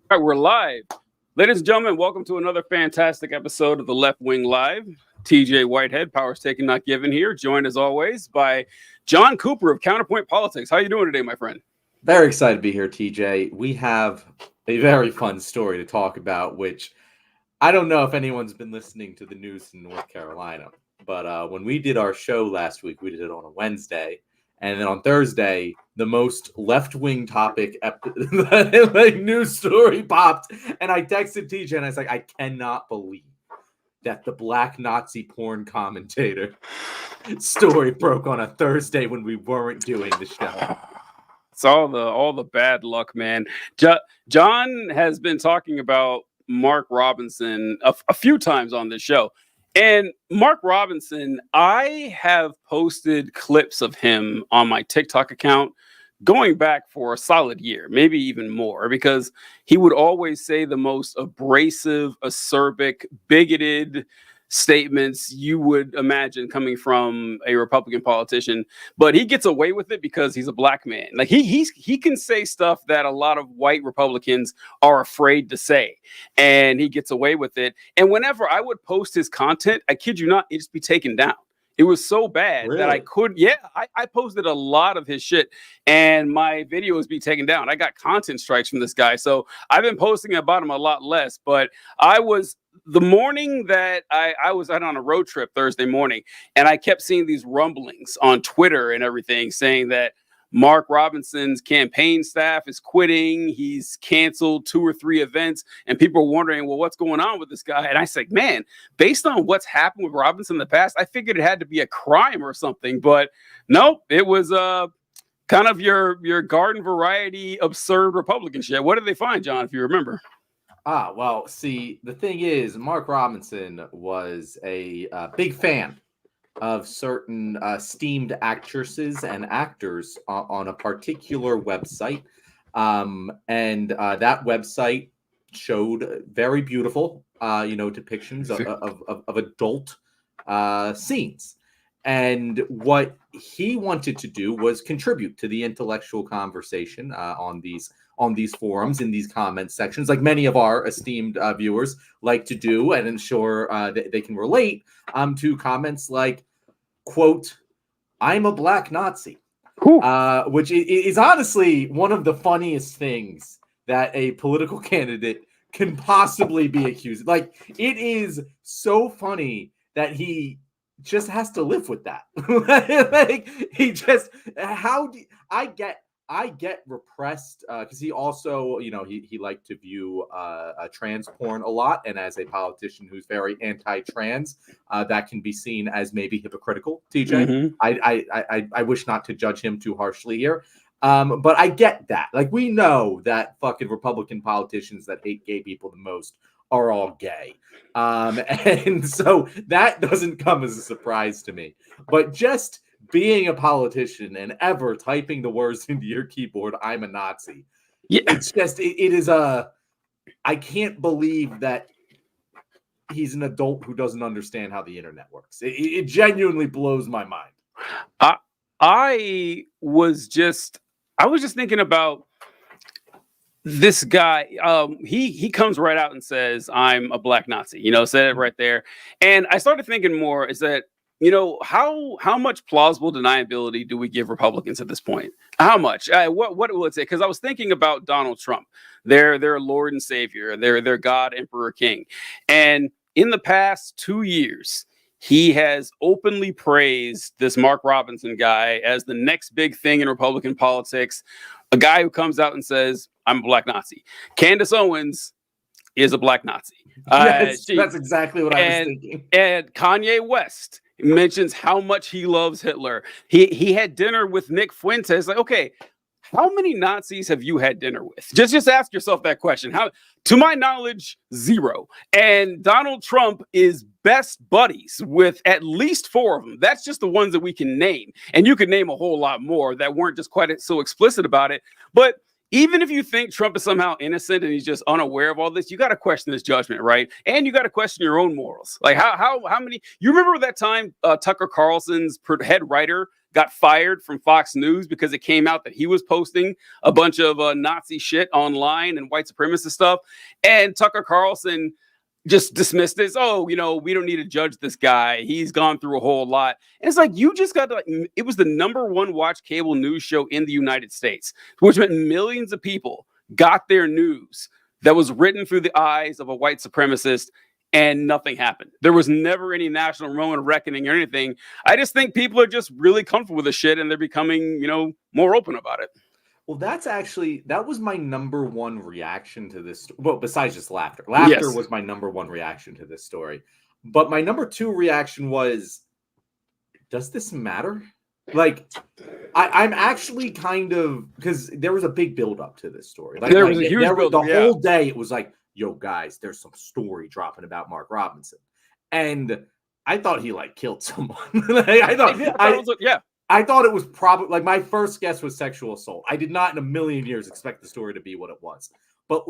All right, we're live. Ladies and gentlemen, welcome to another fantastic episode of the Left Wing Live. TJ Whitehead, Powers Taken Not Given here, joined as always by John Cooper of Counterpoint Politics. How you doing today, my friend? Very excited to be here, TJ. We have a very fun story to talk about, which I don't know if anyone's been listening to the news in North Carolina, but when we did our show last week, we did it on a Wednesday. And then on Thursday, the most left-wing topic news story popped. And I texted TJ and I was like, I cannot believe that the black Nazi porn commentator story broke on a Thursday when we weren't doing the show. It's all the bad luck, man. John has been talking about Mark Robinson a few times on this show. And Mark Robinson, I have posted clips of him on my TikTok account going back for a solid year, maybe even more, because he would always say the most abrasive, acerbic, bigoted statements you would imagine coming from a Republican politician, but he gets away with it because he's a black man. Like he can say stuff that a lot of white Republicans are afraid to say, and he gets away with it. And whenever I would post his content, I kid you not, it'd just be taken down. It was so bad that I could, I posted a lot of his shit and my videos be taken down. I got content strikes from this guy. So I've been posting about him a lot less, but the morning that I was out on a road trip Thursday morning, and I kept seeing these rumblings on Twitter and everything saying that Mark Robinson's campaign staff is quitting. He's canceled 2 or 3 events, and people are wondering, well, what's going on with this guy? And I said, man, based on what's happened with Robinson in the past, I figured it had to be a crime or something, but nope, it was kind of your garden variety absurd Republican shit. What did they find, John, if you remember? Well, see, the thing is, Mark Robinson was a big fan of certain esteemed actresses and actors on a particular website. And that website showed very beautiful, depictions of adult scenes. And what he wanted to do was contribute to the intellectual conversation on these forums, in these comment sections, like many of our esteemed viewers like to do, and ensure that they can relate to comments like, quote, "I'm a black Nazi," which is honestly one of the funniest things that a political candidate can possibly be accused. Like, it is so funny that he just has to live with that. Like, he just, I get repressed because he also, he liked to view trans porn a lot. And as a politician who's very anti-trans, that can be seen as maybe hypocritical, TJ. Mm-hmm. I wish not to judge him too harshly here. But I get that. Like, we know that fucking Republican politicians that hate gay people the most are all gay. And so that doesn't come as a surprise to me. But just being a politician and ever typing the words into your keyboard, "I'm a Nazi." Yeah. It's just, it is I can't believe that he's an adult who doesn't understand how the internet works. It genuinely blows my mind. I was just thinking about this guy. He comes right out and says, "I'm a black Nazi," said it right there. And I started thinking more is that, how much plausible deniability do we give Republicans at this point? How much? What will it say? Because I was thinking about Donald Trump, their Lord and Savior, their God, Emperor, King. And in the past 2 years, he has openly praised this Mark Robinson guy as the next big thing in Republican politics, a guy who comes out and says, "I'm a black Nazi." Candace Owens is a black Nazi. Yes, that's exactly what I was thinking. And Kanye West mentions how much he loves Hitler. He had dinner with Nick Fuentes. Like, okay, how many Nazis have you had dinner with? Just ask yourself that question. To my knowledge, 0. And Donald Trump is best buddies with at least 4 of them. That's just the ones that we can name. And you could name a whole lot more that weren't just quite so explicit about it. But even if you think Trump is somehow innocent and he's just unaware of all this, you got to question his judgment, right? And you got to question your own morals. Like how many? You remember that time Tucker Carlson's head writer got fired from Fox News because it came out that he was posting a bunch of Nazi shit online and white supremacist stuff, and Tucker Carlson just dismissed this. Oh, we don't need to judge this guy. He's gone through a whole lot. And it's like, you just got to, it was the #1 watch cable news show in the United States, which meant millions of people got their news that was written through the eyes of a white supremacist, and nothing happened. There was never any national moment of reckoning or anything. I just think people are just really comfortable with the shit, and they're becoming, more open about it. Well, that was my #1 reaction to this. Well, besides just laughter. Laughter was my #1 reaction to this story. But my #2 reaction was, does this matter? Like, I'm actually kind of, because there was a big buildup to this story. Like, there was a huge buildup. The whole day, it was like, yo, guys, there's some story dropping about Mark Robinson. And I thought he, killed someone. I thought it was probably, my first guess was sexual assault. I did not in a million years expect the story to be what it was. But,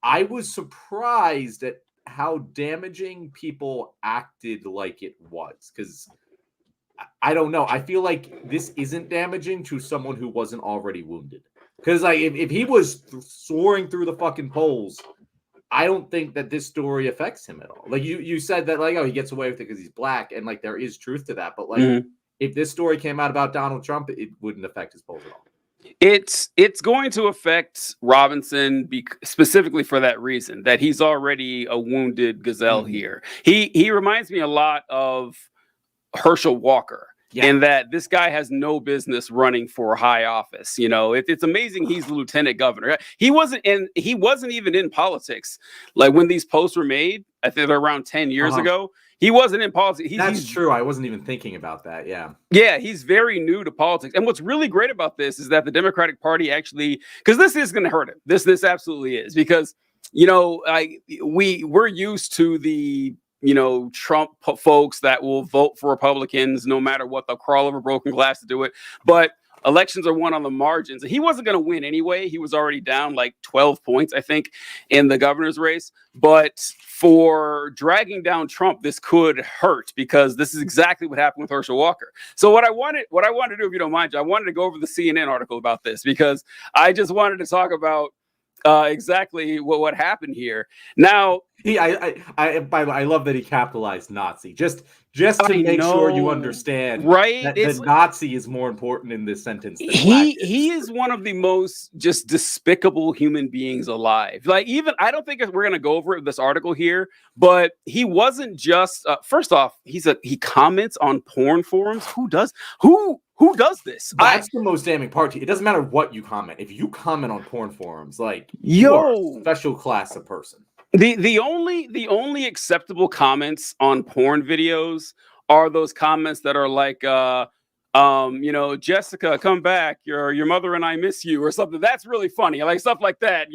I was surprised at how damaging people acted like it was. Because, I don't know. I feel like this isn't damaging to someone who wasn't already wounded. Because, if he was soaring through the fucking polls, I don't think that this story affects him at all. You said that, he gets away with it because he's black. And, there is truth to that. But, if this story came out about Donald Trump, it wouldn't affect his polls at all. It's going to affect Robinson specifically for that reason, that he's already a wounded gazelle here. He reminds me a lot of Herschel Walker, in that this guy has no business running for a high office. It's amazing he's the lieutenant governor. He wasn't even in politics. When these posts were made, I think around 10 years ago. He wasn't in politics. That's true. I wasn't even thinking about that. Yeah. Yeah, he's very new to politics. And what's really great about this is that the Democratic Party actually, because this is going to hurt him. This absolutely is. Because, we're used to the, Trump folks that will vote for Republicans no matter what. They'll crawl over broken glass to do it. But elections are won on the margins. He wasn't going to win anyway. He was already down 12 points, I think, in the governor's race. But for dragging down Trump, this could hurt, because this is exactly what happened with Herschel Walker. So what I wanted to do, if you don't mind, I wanted to go over the CNN article about this, because I just wanted to talk about exactly what happened here. Now, I love that he capitalized Nazi just to make sure you understand, right? That the Nazi is more important in this sentence than he is one of the most just despicable human beings alive. Even I don't think we're gonna go over it in this article here, but he wasn't just first off, he comments on porn forums. Who does this? That's the most damning part to you. It doesn't matter what you comment. If you comment on porn forums, you're a special class of person. The only acceptable comments on porn videos are those comments that are like, Jessica, come back. Your mother and I miss you, or something. That's really funny, stuff like that,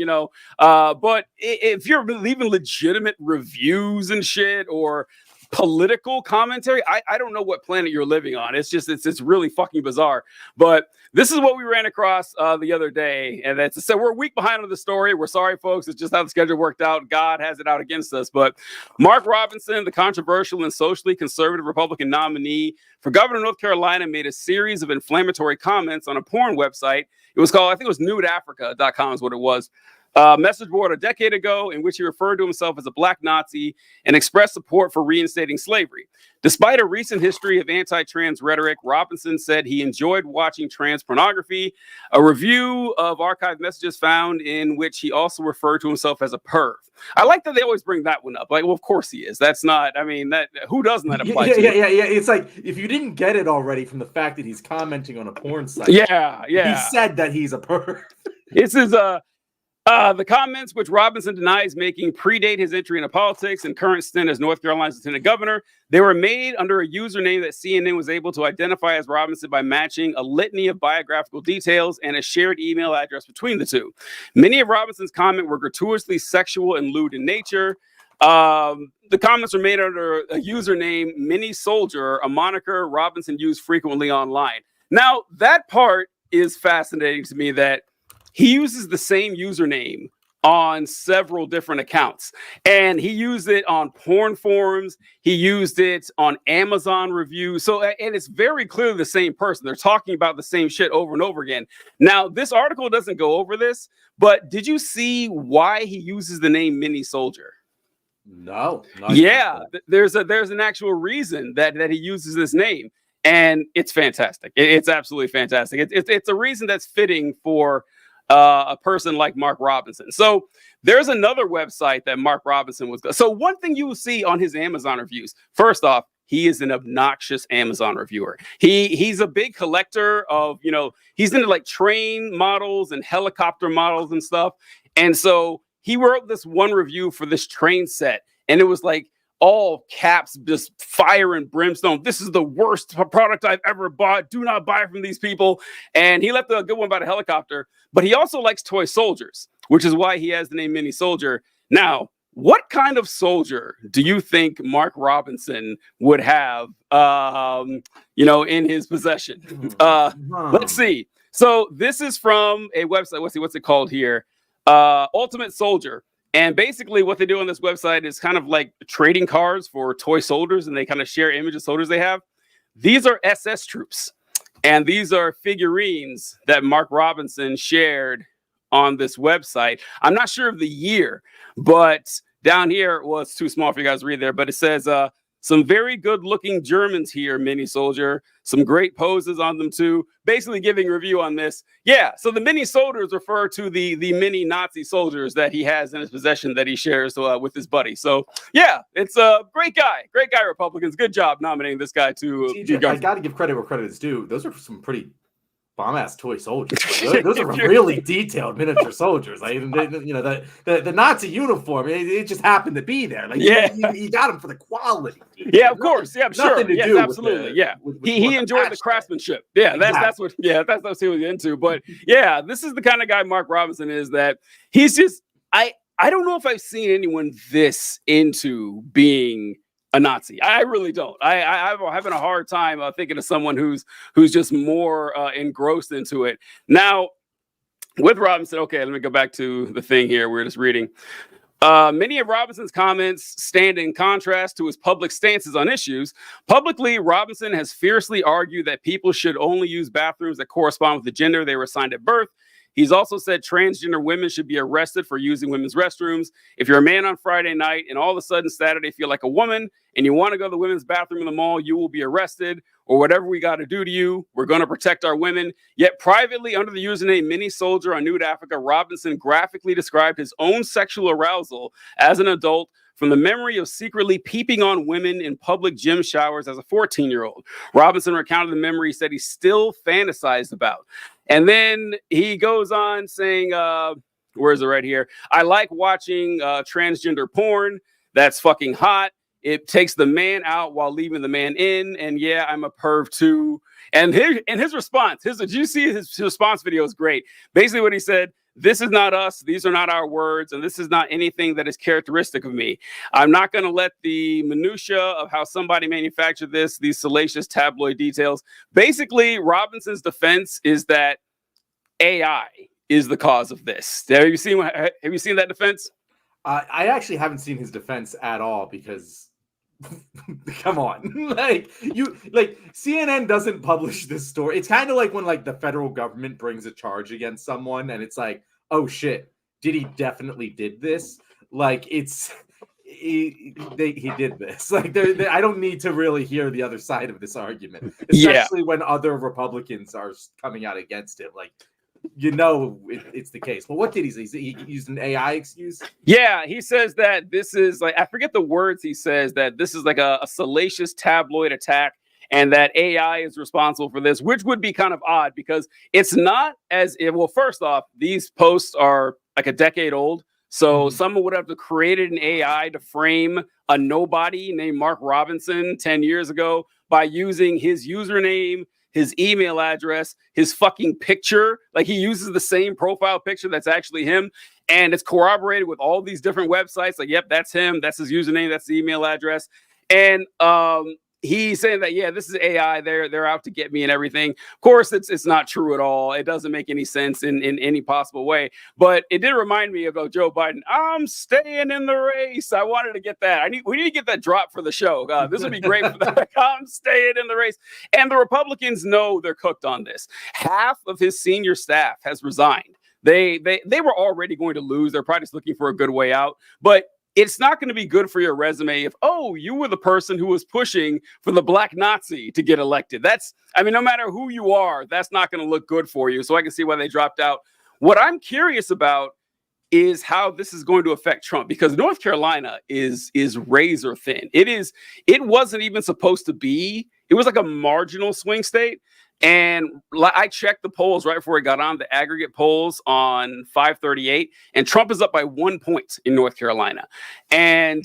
But if you're leaving legitimate reviews and shit, or political commentary, I don't know what planet you're living on. It's really fucking bizarre. But this is what we ran across the other day, and so we're a week behind on the story. We're sorry, folks. It's just how the schedule worked out. God has it out against us. But Mark Robinson, the controversial and socially conservative Republican nominee for governor of North Carolina, made a series of inflammatory comments on a porn website. It was called, I think it was nudeafrica.com is what it was. Message board a decade ago, in which he referred to himself as a black Nazi and expressed support for reinstating slavery. Despite a recent history of anti-trans rhetoric, Robinson said he enjoyed watching trans pornography. A review of archived messages found in which he also referred to himself as a perv. I like that they always bring that one up. Well, of course he is. That's not, who doesn't that apply to? Yeah. It's if you didn't get it already from the fact that he's commenting on a porn site. Yeah. He said that he's a perv. This is the comments, which Robinson denies making, predate his entry into politics and current stint as North Carolina's lieutenant governor. They were made under a username that CNN was able to identify as Robinson by matching a litany of biographical details and a shared email address between the two. Many of Robinson's comments were gratuitously sexual and lewd in nature. The comments were made under a username, Mini Soldier, a moniker Robinson used frequently online. Now, that part is fascinating to me, that he uses the same username on several different accounts. And he used it on porn forums. He used it on Amazon reviews. So, and it's very clearly the same person. They're talking about the same shit over and over again. Now, this article doesn't go over this, but did you see why he uses the name Mini Soldier? No. Yeah, there's an actual reason that he uses this name. And it's fantastic. It's absolutely fantastic. It's a reason that's fitting for a person like Mark Robinson. So there's another website that Mark Robinson was. So one thing you will see on his Amazon reviews, first off, he is an obnoxious Amazon reviewer. He's a big collector of, he's into like train models and helicopter models and stuff. And so he wrote this one review for this train set, and it was like all caps, just fire and brimstone. This is the worst product I've ever bought. Do not buy from these people. And he left a good one about a helicopter, but he also likes toy soldiers, which is why he has the name Mini Soldier. Now, what kind of soldier do you think Mark Robinson would have, in his possession? Let's see. So this is from a website. What's it called here? Ultimate Soldier. And basically what they do on this website is kind of like trading cards for toy soldiers, and they kind of share images of soldiers they have. These are SS troops, and these are figurines that Mark Robinson shared on this website. I'm not sure of the year, but down here, well, it's too small for you guys to read there, but it says, some very good looking Germans here, Mini Soldier. Some great poses on them too. Basically giving a review on this. Yeah, so the Mini Soldiers refer to the mini Nazi soldiers that he has in his possession that he shares with his buddy. So yeah, it's a great guy, Republicans. Good job nominating this guy to. TJ, I got to give credit where credit is due. Those are some pretty bomb-ass toy soldiers. Those are really detailed miniature soldiers. Like, the Nazi uniform, it just happened to be there. Like, you got them for the quality. Yeah, of course. Yeah, sure. Nothing to yes, do absolutely. with he enjoyed the craftsmanship. Yeah, that's what he was into. But yeah, this is the kind of guy Mark Robinson is. That he's just I don't know if I've seen anyone this into being a Nazi. I really don't. I'm having a hard time thinking of someone who's just more engrossed into it. Now, with Robinson, okay, let me go back to the thing here. We're just reading. Many of Robinson's comments stand in contrast to his public stances on issues. Publicly, Robinson has fiercely argued that people should only use bathrooms that correspond with the gender they were assigned at birth. He's also said transgender women should be arrested for using women's restrooms. If you're a man on Friday night and all of a sudden Saturday feel like a woman and you want to go to the women's bathroom in the mall, you will be arrested, or whatever we got to do to you. We're going to protect our women. Yet privately, under the username Mini Soldier on Nude Africa, Robinson graphically described his own sexual arousal as an adult from the memory of secretly peeping on women in public gym showers as a 14-year-old. Robinson recounted the memory he said he still fantasized about. And then he goes on saying, where is it right here? I like watching transgender porn. That's fucking hot. It takes the man out while leaving the man in. And yeah, I'm a perv too. And his response, did you see his response video is great. Basically what he said, this is not us. These are not our words. And this is not anything that is characteristic of me. I'm not going to let the minutia of how somebody manufactured this, these salacious tabloid details. Basically, Robinson's defense is that AI is the cause of this. Have you seen that defense? I actually haven't seen his defense at all because come on. CNN doesn't publish this story. It's kind of like when the federal government brings a charge against someone and it's like, oh shit, he definitely did this? He did this. I don't need to really hear the other side of this argument, especially when other Republicans are coming out against it. It's the case. But what did he say? He used an AI excuse? Yeah, he says that this is I forget the words he says, that this is like a salacious tabloid attack and that AI is responsible for this, which would be kind of odd because it's not as if, well, first off, these posts are like a decade old. So someone would have to create an AI to frame a nobody named Mark Robinson 10 years ago by using his username, his email address, his fucking picture. He uses the same profile picture that's actually him. And it's corroborated with all these different websites. Yep, that's him. That's his username. That's the email address. And he's saying that, yeah, this is AI. They're out to get me and everything. Of course, it's not true at all. It doesn't make any sense in any possible way. But it did remind me about Joe Biden. I'm staying in the race. I wanted to get that. We need to get that drop for the show. This would be great for that. I'm staying in the race. And the Republicans know they're cooked on this. Half of his senior staff has resigned. They were already going to lose. They're probably just looking for a good way out. But it's not going to be good for your resume if, oh, you were the person who was pushing for the black Nazi to get elected. No matter who you are, that's not going to look good for you. So I can see why they dropped out. What I'm curious about is how this is going to affect Trump, because North Carolina is razor thin. It wasn't even supposed to be. It was like a marginal swing state. And I checked the polls right before it got on, the aggregate polls on 538, and Trump is up by 1 point in North Carolina. And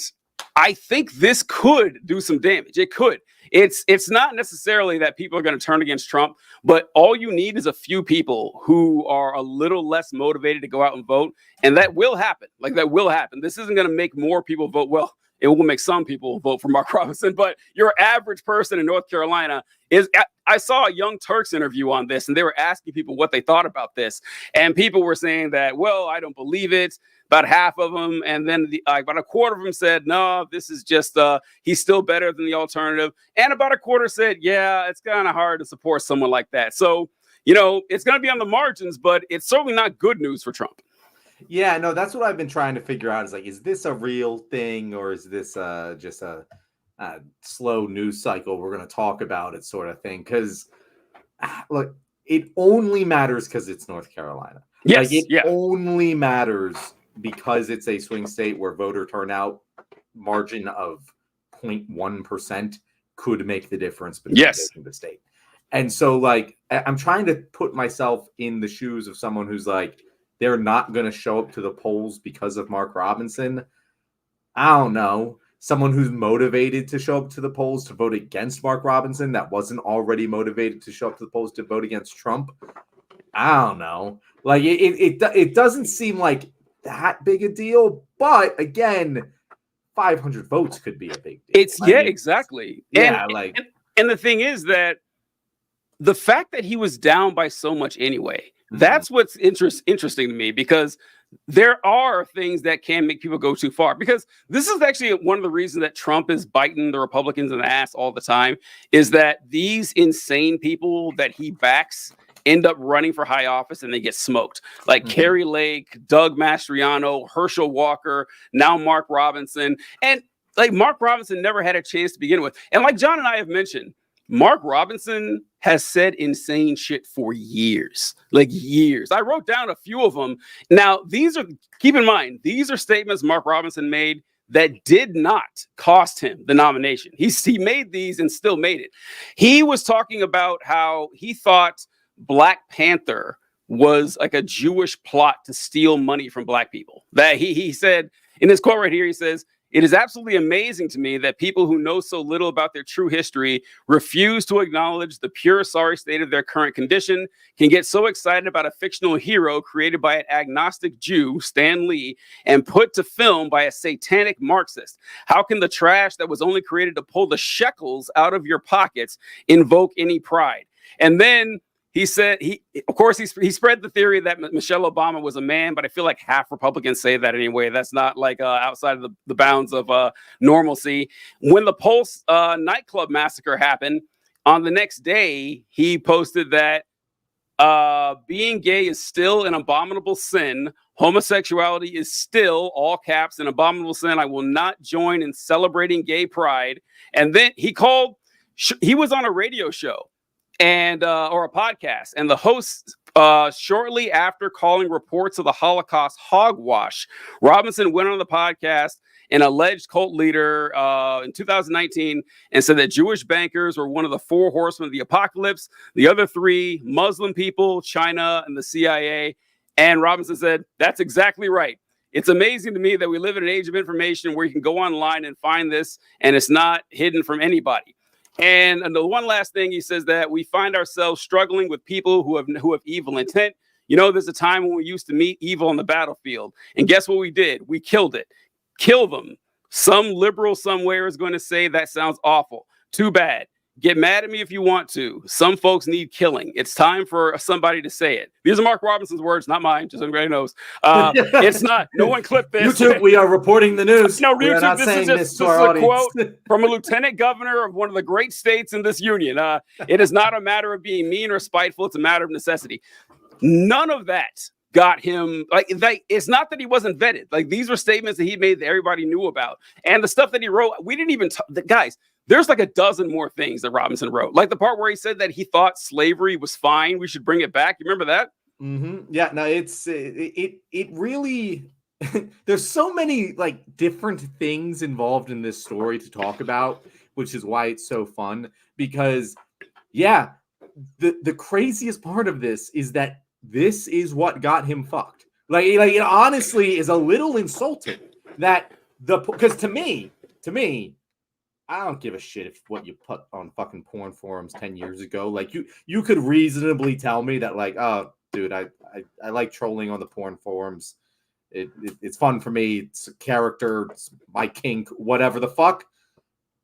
I think this could do some damage. It could. It's not necessarily that people are going to turn against Trump, but all you need is a few people who are a little less motivated to go out and vote. And that will happen. That will happen. This isn't going to make more people vote. Well, it will make some people vote for Mark Robinson, but your average person in North Carolina is. I saw a Young Turks interview on this, and they were asking people what they thought about this. And people were saying that, well, I don't believe it. About half of them. And then about a quarter of them said, no, this is just, he's still better than the alternative. And about a quarter said, yeah, it's kind of hard to support someone like that. So, it's going to be on the margins, but it's certainly not good news for Trump. Yeah, no, that's what I've been trying to figure out. Is this a real thing, or is this just a slow news cycle? We're going to talk about it, sort of thing. Because look, it only matters because it's North Carolina. Yes, only matters because it's a swing state where voter turnout margin of 0.1% could make the difference between the state. And so, I'm trying to put myself in the shoes of someone who's they're not going to show up to the polls because of Mark Robinson. I don't know. Someone who's motivated to show up to the polls to vote against Mark Robinson that wasn't already motivated to show up to the polls to vote against Trump. I don't know. It doesn't seem like that big a deal. But again, 500 votes could be a big deal. Exactly. Yeah. And the thing is that the fact that he was down by so much anyway, that's what's interesting to me, because there are things that can make people go too far. Because this is actually one of the reasons that Trump is biting the Republicans in the ass all the time, is that these insane people that he backs end up running for high office and they get smoked. Carrie Lake, Doug Mastriano, Herschel Walker, now Mark Robinson. And Mark Robinson never had a chance to begin with. And like John and I have mentioned, Mark Robinson has said insane shit for years, years. I wrote down a few of them. Now, keep in mind, these are statements Mark Robinson made that did not cost him the nomination. He made these and still made it. He was talking about how he thought Black Panther was like a Jewish plot to steal money from Black people. That he said in his quote right here, he says, "It is absolutely amazing to me that people who know so little about their true history refuse to acknowledge the pure sorry state of their current condition, can get so excited about a fictional hero created by an agnostic Jew, Stan Lee, and put to film by a satanic Marxist. How can the trash that was only created to pull the shekels out of your pockets invoke any pride?" And then he said, he spread the theory that Michelle Obama was a man, but I feel like half Republicans say that anyway. That's not outside of the bounds of normalcy. When the Pulse nightclub massacre happened, on the next day, he posted that being gay is still an abominable sin. Homosexuality is still, all caps, an abominable sin. I will not join in celebrating gay pride. And then he was on a radio show and or a podcast, and the host shortly after calling reports of the Holocaust hogwash, Robinson went on the podcast, an alleged cult leader in 2019, and said that Jewish bankers were one of the four horsemen of the apocalypse, the other three Muslim people, China, and the CIA. And Robinson said, "That's exactly right. It's amazing to me that we live in an age of information where you can go online and find this, and it's not hidden from anybody." And the one last thing, he says that we find ourselves struggling with people who have evil intent. There's a time when we used to meet evil on the battlefield. And guess what we did? We killed it. Kill them. Some liberal somewhere is going to say that sounds awful. Too bad. Get mad at me if you want to. Some folks need killing. It's time for somebody to say it. These are Mark Robinson's words, not mine. Just so everybody knows. It's not. No one clipped this. YouTube, we are reporting the news. No, we are YouTube, not this saying is this just to this is our a audience. quote from a lieutenant governor of one of the great states in this union. It is not a matter of being mean or spiteful. It's a matter of necessity. None of that got him like it's not that he wasn't vetted. Like these were statements that he made that everybody knew about, and the stuff that he wrote, we didn't even guys. There's like a dozen more things that Robinson wrote, like the part where he said that he thought slavery was fine, we should bring it back. You remember that? Yeah, no, it really there's so many like different things involved in this story to talk about, which is why it's so fun. Because yeah, the craziest part of this is that this is what got him fucked. Like it honestly is a little insulting that because to me, I don't give a shit if what you put on fucking porn forums 10 years ago. Like you could reasonably tell me that like, oh, dude, I like trolling on the porn forums. It's fun for me. It's a character. It's my kink. Whatever the fuck.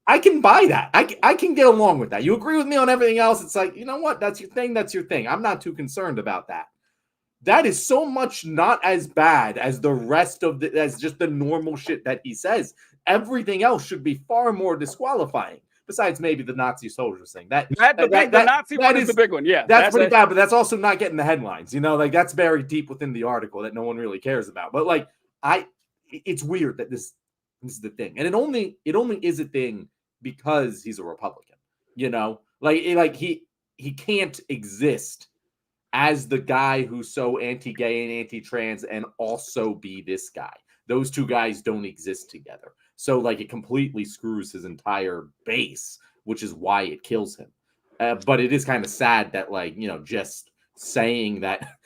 I can buy that. I can get along with that. You agree with me on everything else. It's like, you know what? That's your thing. That's your thing. I'm not too concerned about that. That is so much not as bad as the rest of as just the normal shit that he says. Everything else should be far more disqualifying. Besides maybe the Nazi soldiers thing. The Nazi one is the big one. Yeah, that's pretty bad. But that's also not getting the headlines. You know, like that's buried deep within the article that no one really cares about. But like, it's weird that this is the thing, and it only is a thing because he's a Republican. You know, like he can't exist as the guy who's so anti-gay and anti-trans and also be this guy. Those two guys don't exist together. So like it completely screws his entire base, which is why it kills him. But it is kind of sad that like, you know, just saying that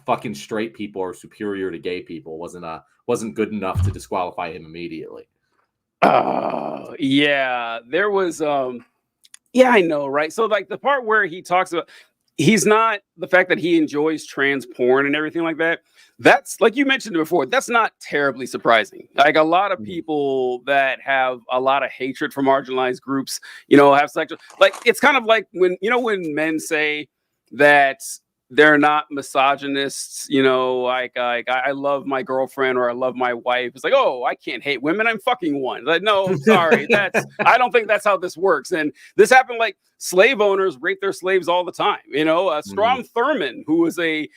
fucking straight people are superior to gay people wasn't good enough to disqualify him immediately. Yeah, there was yeah, I know, right? So like the part where he talks about he's not the fact that he enjoys trans porn and everything like that. That's like you mentioned before. That's not terribly surprising. Like a lot of people that have a lot of hatred for marginalized groups, you know, have sexual. Like it's kind of like when when men say that they're not misogynists, you know, like I love my girlfriend or I love my wife. It's like, oh, I can't hate women. I'm fucking one. Like, no, sorry. I don't think that's how this works. And this happened like slave owners rape their slaves all the time. You know, Strom Thurmond, who was a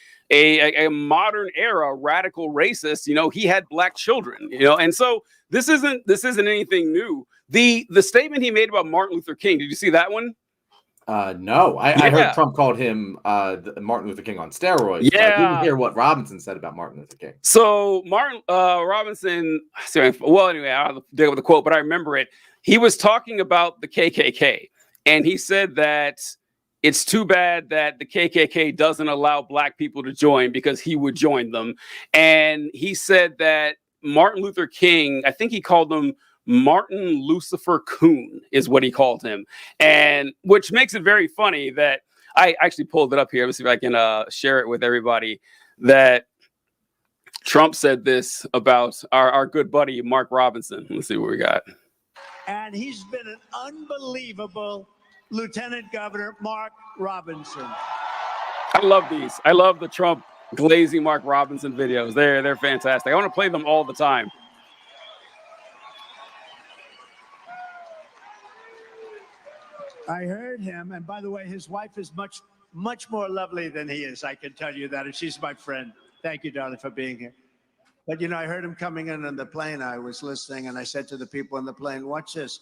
modern era radical racist, you know, he had black children, you know, and so this isn't anything new. The statement he made about Martin Luther King, did you see that one? No, I heard Trump called him Martin Luther King on steroids. Yeah, I didn't hear what Robinson said about Martin Luther King. So Martin Robinson, well, anyway, I don't deal with the quote, but I remember it. He was talking about the KKK, and he said that it's too bad that the KKK doesn't allow black people to join because he would join them. And he said that Martin Luther King, I think he called him Martin Lucifer Coon is what he called him. And which makes it very funny that I actually pulled it up here. Let's see if I can share it with everybody that Trump said this about our good buddy, Mark Robinson. Let's see what we got. And he's been an unbelievable Lieutenant Governor, Mark Robinson. I love these. I love the Trump glazing Mark Robinson videos. They're fantastic. I want to play them all the time. I heard him, and by the way, his wife is much more lovely than he is. I can tell you that, and she's my friend. Thank you, darling, for being here. But, you know, I heard him coming in on the plane. I was listening, and I said to the people on the plane, watch this.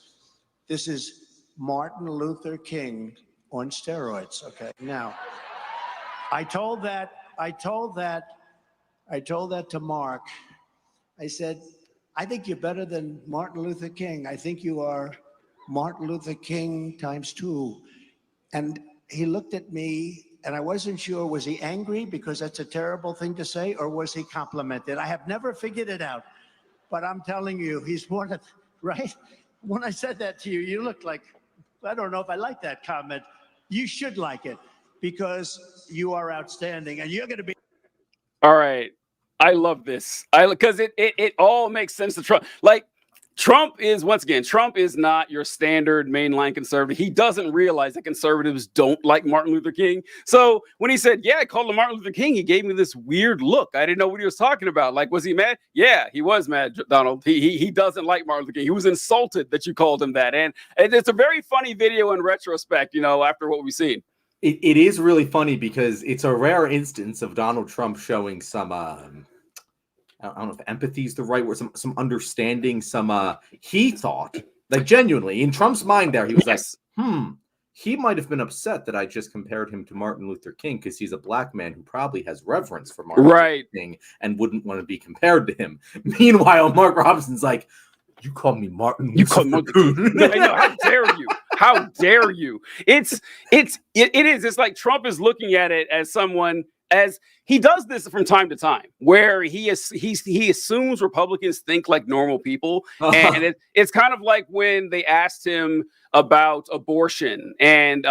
This is Martin Luther King on steroids, okay? Now, I told that to Mark. I said, I think you're better than Martin Luther King. I think you are Martin Luther King ×2. And he looked at me, and I wasn't sure, was he angry because that's a terrible thing to say, or was he complimented? I have never figured it out, but I'm telling you, he's one of, right? When I said that to you, you looked like, I don't know if I like that comment. You should like it because you are outstanding, and you're going to be. All right. I love this. Because it all makes sense to Trump. Like, Trump is, once again, Trump is not your standard mainline conservative. He doesn't realize that conservatives don't like Martin Luther King. So when he said, yeah, I called him Martin Luther King, he gave me this weird look. I didn't know what he was talking about. Like, was he mad? Yeah, he was mad, Donald. He doesn't like Martin Luther King. He was insulted that you called him that. And it's a very funny video in retrospect, after what we've seen. It is really funny because it's a rare instance of Donald Trump showing some I don't know if empathy is the right word, some understanding, he thought, like, genuinely, in Trump's mind there, he was like, he might have been upset that I just compared him to Martin Luther King because he's a black man who probably has reverence for Martin Luther King and wouldn't want to be compared to him. Meanwhile, Mark Robinson's like, you call me Martin Luther King. No, how dare you? How dare you? It is. It's like Trump is looking at it as someone, as he does this from time to time, where he assumes Republicans think like normal people, and it's kind of like when they asked him about abortion, and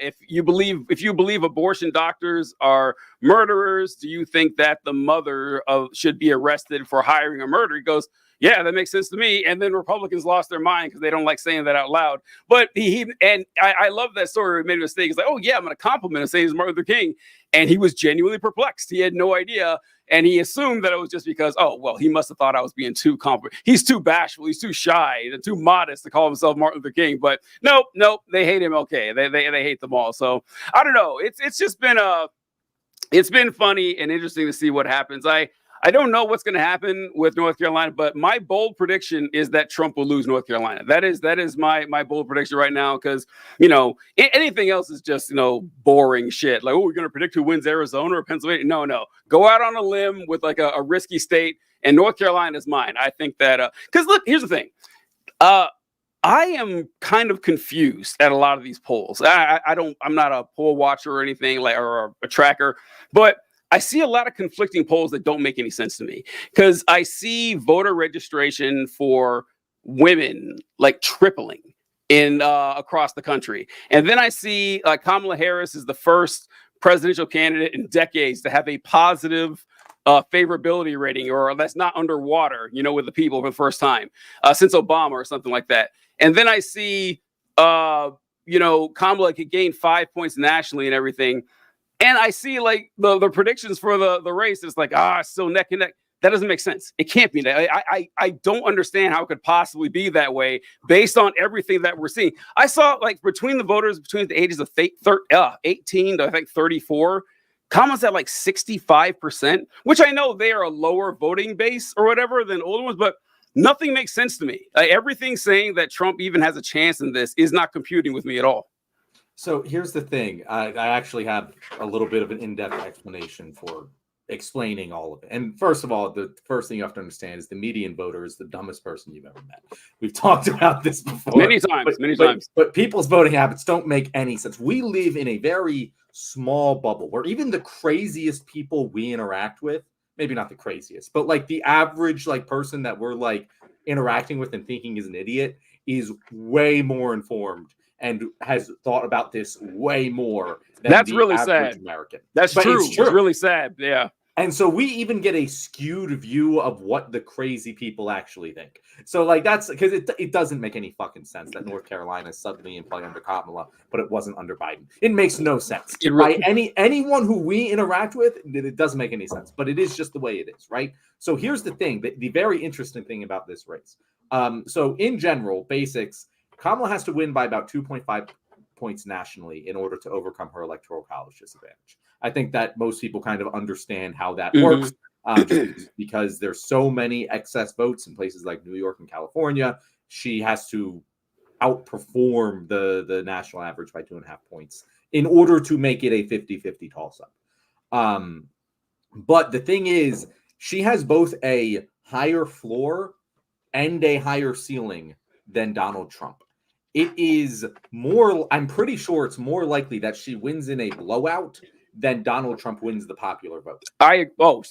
if you believe abortion doctors are murderers, do you think that the mother should be arrested for hiring a murderer? He goes, yeah, that makes sense to me. And then Republicans lost their mind because they don't like saying that out loud. But I love that story where he made a mistake. He's like, oh, yeah, I'm going to compliment him saying he's Martin Luther King. And he was genuinely perplexed. He had no idea. And he assumed that it was just because, oh, well, he must have thought I was being too he's too bashful. He's too shy and too modest to call himself Martin Luther King. But nope, they hate him. Okay, they hate them all. So I don't know. It's just been it's been funny and interesting to see what happens. I don't know what's going to happen with North Carolina, but my bold prediction is that Trump will lose North Carolina. That is my bold prediction right now, because, anything else is just, boring shit. Like, oh, we're going to predict who wins Arizona or Pennsylvania. No. Go out on a limb with like a risky state, and North Carolina is mine. I think that, because look, here's the thing. I am kind of confused at a lot of these polls. I'm not a poll watcher or anything, or a tracker, but I see a lot of conflicting polls that don't make any sense to me, because I see voter registration for women like tripling in across the country. And then I see Kamala Harris is the first presidential candidate in decades to have a positive favorability rating, or that's not underwater, with the people for the first time since Obama or something like that. And then I see, Kamala could gain 5 points nationally and everything. And I see like the predictions for the race. It's like, still neck and neck. That doesn't make sense. It can't be that. I don't understand how it could possibly be that way based on everything that we're seeing. I saw like between the voters between the ages of 18 to I think 34, Kamala's at like 65%, which I know they are a lower voting base or whatever than older ones, but nothing makes sense to me. Everything saying that Trump even has a chance in this is not computing with me at all. So here's the thing. I actually have a little bit of an in-depth explanation for explaining all of it. And first of all, the first thing you have to understand is the median voter is the dumbest person you've ever met. We've talked about this before. Many times. But people's voting habits don't make any sense. We live in a very small bubble where even the craziest people we interact with, maybe not the craziest, but like the average person that we're like interacting with and thinking is an idiot, is way more informed and has thought about this way more than that's the really average sad. American. That's true. It's really sad. Yeah. And so we even get a skewed view of what the crazy people actually think. So that's because it doesn't make any fucking sense that North Carolina is suddenly in play under Kamala, but it wasn't under Biden. It makes no sense. By anyone who we interact with, it doesn't make any sense, but it is just the way it is, right? So here's the thing, the very interesting thing about this race. So in general, basics, Kamala has to win by about 2.5 points nationally in order to overcome her electoral college disadvantage. I think that most people kind of understand how that works, just because there's so many excess votes in places like New York and California. She has to outperform the national average by 2.5 points in order to make it a 50-50 toss-up. But the thing is, she has both a higher floor and a higher ceiling than Donald Trump. It is more, I'm pretty sure it's more likely that she wins in a blowout than Donald Trump wins the popular vote.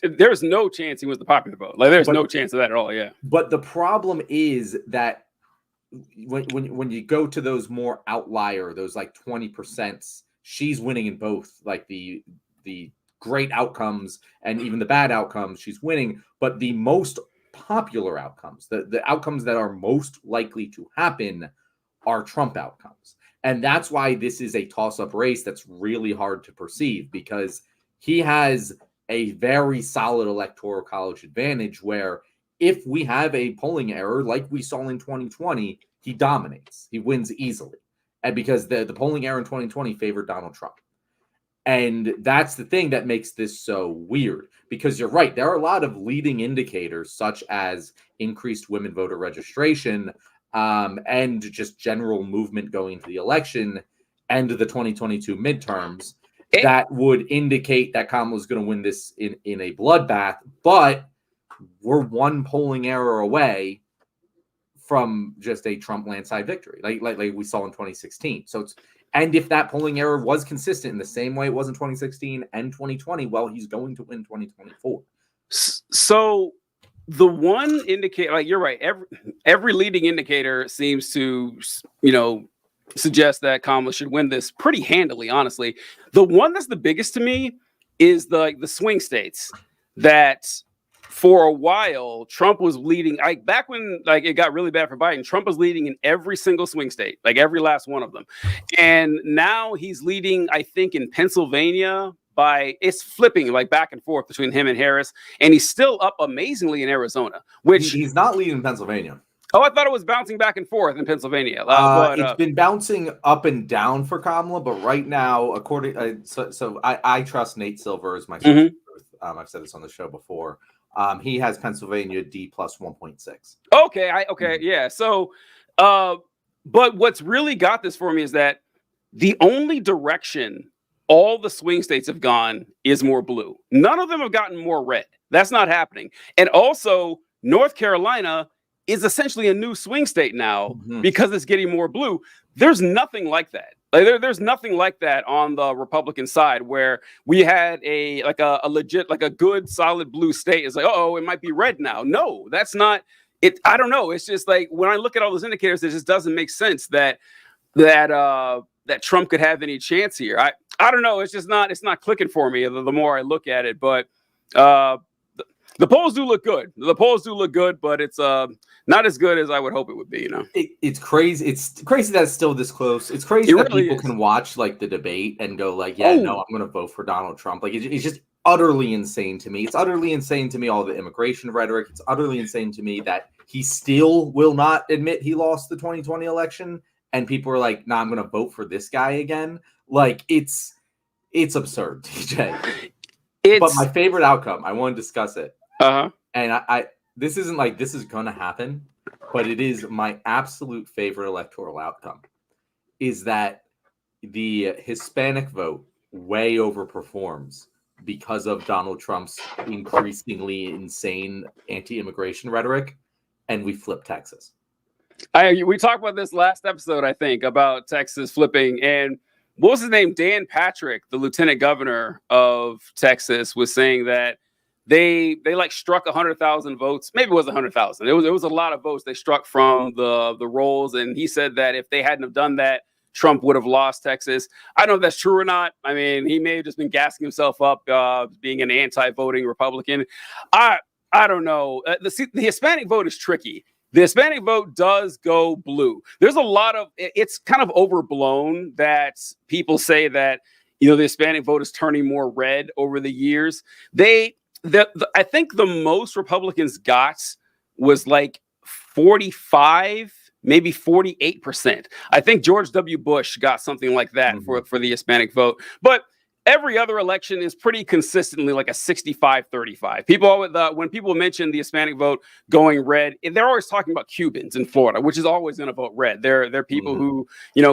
There's no chance he wins the popular vote. There's no chance of that at all. Yeah. But the problem is that when you go to those more outlier, those 20%, she's winning in both, the great outcomes and even the bad outcomes, she's winning. But the most popular outcomes, the outcomes that are most likely to happen, are Trump outcomes. And that's why this is a toss-up race that's really hard to perceive, because he has a very solid electoral college advantage where if we have a polling error like we saw in 2020, he dominates. He wins easily. And because the polling error in 2020 favored Donald Trump. And that's the thing that makes this so weird, because you're right. There are a lot of leading indicators, such as increased women voter registration, and just general movement going into the election and the 2022 midterms, that would indicate that Kamala's going to win this in a bloodbath. But we're one polling error away from just a Trump landslide victory, like we saw in 2016. So and if that polling error was consistent in the same way it was in 2016 and 2020, well, he's going to win 2024. So the one indicator, like you're right, every leading indicator seems to, suggest that Kamala should win this pretty handily, honestly. The one that's the biggest to me is the swing states that for a while Trump was leading. Like back when it got really bad for Biden, Trump was leading in every single swing state, like every last one of them. And now he's leading, I think, in Pennsylvania it's flipping like back and forth between him and Harris, and he's still up amazingly in Arizona, which he's not leading in Pennsylvania. Oh, I thought it was bouncing back and forth in Pennsylvania. It's been bouncing up and down for Kamala, but right now, according I trust Nate Silver as my source. I've said this on the show before. He has Pennsylvania D plus 1.6. Okay, yeah. So, but what's really got this for me is that the only direction all the swing states have gone is more blue. None of them have gotten more red. That's not happening. And also, North Carolina is essentially a new swing state now because it's getting more blue. There's nothing like that. There's nothing like that on the Republican side, where we had a legit, a good solid blue state. It's like, it might be red now. No, that's not it. I don't know. It's just like when I look at all those indicators, it just doesn't make sense that Trump could have any chance here. I don't know. It's not clicking for me the more I look at it. But the polls do look good. But it's not as good as I would hope it would be. It's crazy. It's crazy that it's still this close. It's crazy that people can watch the debate and go I'm going to vote for Donald Trump. It's just utterly insane to me. It's utterly insane to me, all the immigration rhetoric. It's utterly insane to me that he still will not admit he lost the 2020 election, and people are like, "Nah, I'm going to vote for this guy again." It's absurd, TJ. But my favorite outcome, I want to discuss it. And this isn't this is going to happen, but it is my absolute favorite electoral outcome, is that the Hispanic vote way overperforms because of Donald Trump's increasingly insane anti-immigration rhetoric, and we flip Texas. We talked about this last episode, I think, about Texas flipping, and what was his name? Dan Patrick, the lieutenant governor of Texas, was saying that they struck 100,000 votes. Maybe it was 100,000. It was a lot of votes they struck from the rolls, and he said that if they hadn't have done that, Trump would have lost Texas. I don't know if that's true or not. I mean, he may have just been gassing himself up, being an anti-voting Republican. I don't know. The Hispanic vote is tricky. The Hispanic vote does go blue. There's a lot of, it's kind of overblown that people say that, the Hispanic vote is turning more red over the years. I think the most Republicans got was 45, maybe 48%. I think George W. Bush got something like that for the Hispanic vote. But every other election is pretty consistently like a 65-35. People, when people mention the Hispanic vote going red, they're always talking about Cubans in Florida, which is always going to vote red. They're people who,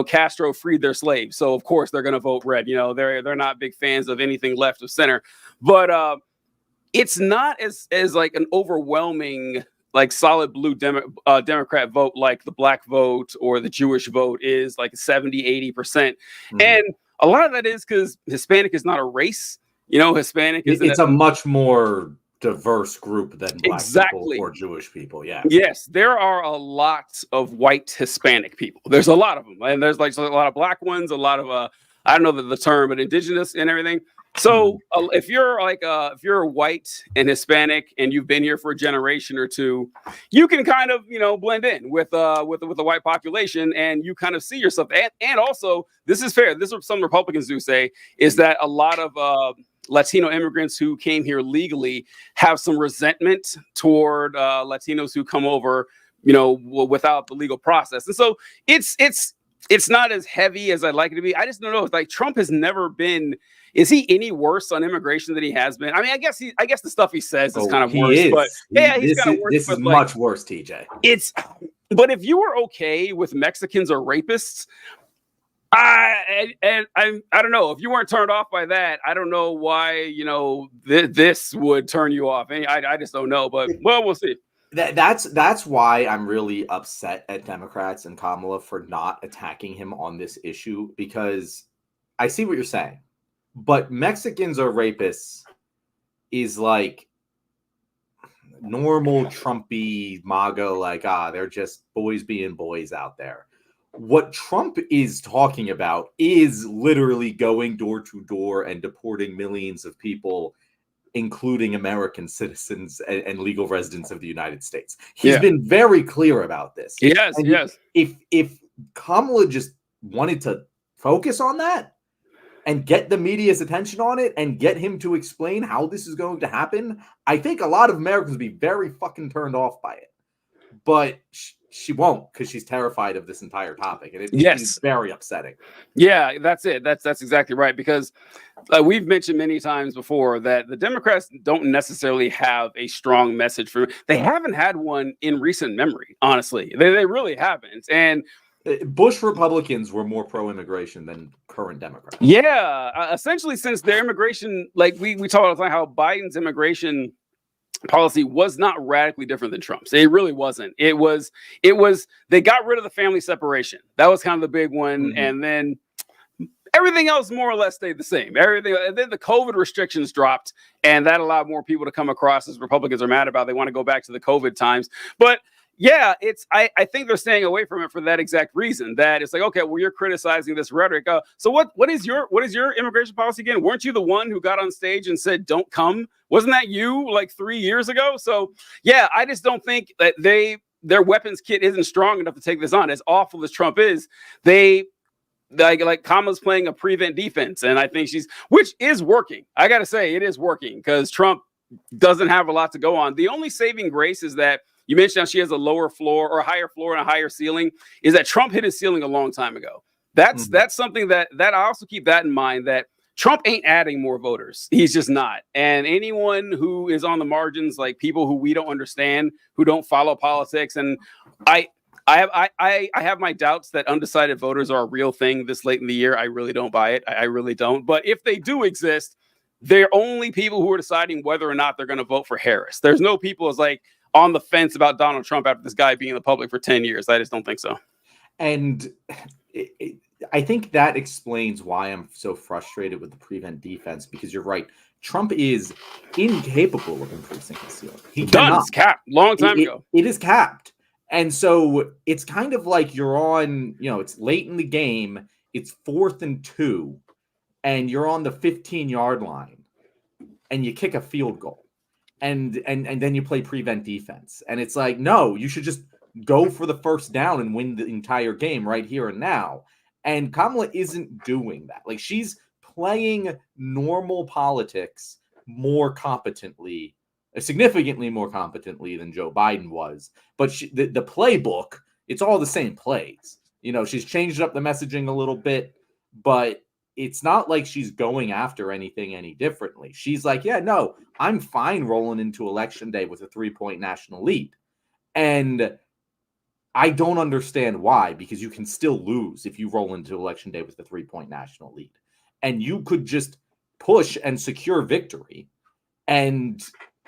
Castro freed their slaves, so of course they're going to vote red. They're not big fans of anything left of center. But it's not as an overwhelming solid blue Democrat vote like the black vote or the Jewish vote is 70-80%. And a lot of that is because Hispanic is not a race. Hispanic is it's a much more diverse group than black people or Jewish people. Yeah. Yes, there are a lot of white Hispanic people. There's a lot of them, and there's a lot of black ones. A lot of I don't know the term, but indigenous and everything. So if you're white and Hispanic and you've been here for a generation or two, you can kind of blend in with the white population, and you kind of see yourself. And also, this is fair. This is what some Republicans do say, is that a lot of Latino immigrants who came here legally have some resentment toward Latinos who come over, without the legal process. And so it's not as heavy as I'd like it to be. I just don't know. It's like Trump has never been. Is he any worse on immigration than he has been? I mean, I guess the stuff he says is kind of worse. But he's kind of worse. This is much worse, TJ. But if you were okay with Mexicans or rapists, I don't know. If you weren't turned off by that, I don't know why this would turn you off. I just don't know. But we'll see. That's why I'm really upset at Democrats and Kamala for not attacking him on this issue, because I see what you're saying, but Mexicans or rapists is like normal Trumpy MAGA, they're just boys being boys out there. What Trump is talking about is literally going door to door and deporting millions of people, including American citizens and legal residents of the United States. He's been very clear about this. Yes. If Kamala just wanted to focus on that and get the media's attention on it and get him to explain how this is going to happen, I think a lot of Americans would be very fucking turned off by it. But she won't, because she's terrified of this entire topic, and it's very upsetting. Yeah, that's it. That's exactly right. Because we've mentioned many times before that the Democrats don't necessarily have a strong message for. They haven't had one in recent memory. Honestly, they really haven't. And Bush Republicans were more pro-immigration than current Democrats. Yeah, essentially, since their immigration, like we talk all the time, how Biden's immigration policy was not radically different than Trump's. It really wasn't. It was they got rid of the family separation. That was kind of the big one. Mm-hmm. And then everything else more or less stayed the same. And then the COVID restrictions dropped, and that allowed more people to come across, as Republicans are mad about. They want to go back to the COVID times. But yeah, I think they're staying away from it for that exact reason. That it's like, okay, well, you're criticizing this rhetoric. So what is your immigration policy again? Weren't you the one who got on stage and said, "Don't come"? Wasn't that you like 3 years ago? So yeah, I just don't think that their weapons kit isn't strong enough to take this on. As awful as Trump is, like Kamala's playing a prevent defense, and I think which is working. I got to say, it is working, because Trump doesn't have a lot to go on. The only saving grace is that you mentioned how she has a lower floor or a higher floor and a higher ceiling, is that Trump hit his ceiling a long time ago. That's something that I also keep that in mind, that Trump ain't adding more voters. He's just not. And anyone who is on the margins, like people who we don't understand, who don't follow politics, and I have my doubts that undecided voters are a real thing this late in the year. I really don't buy it. I really don't. But if they do exist, they're only people who are deciding whether or not they're going to vote for Harris. There's no people as like on the fence about Donald Trump after this guy being in the public for 10 years. I just don't think so. And I think that explains why I'm so frustrated with the prevent defense, because you're right. Trump is incapable of increasing his ceiling. He cannot. It's capped long time ago. It is capped. And so it's kind of like you're on, it's late in the game. It's 4th and 2, and you're on the 15-yard line, and you kick a field goal. And then you play prevent defense. And it's like, no, you should just go for the first down and win the entire game right here and now. And Kamala isn't doing that. Like, she's playing normal politics more competently, significantly more competently than Joe Biden was. But the playbook, it's all the same plays. She's changed up the messaging a little bit, but it's not like she's going after anything any differently. She's like, yeah, no, I'm fine rolling into election day with a 3-point national lead. And I don't understand why, because you can still lose if you roll into election day with a 3-point national lead. And you could just push and secure victory. And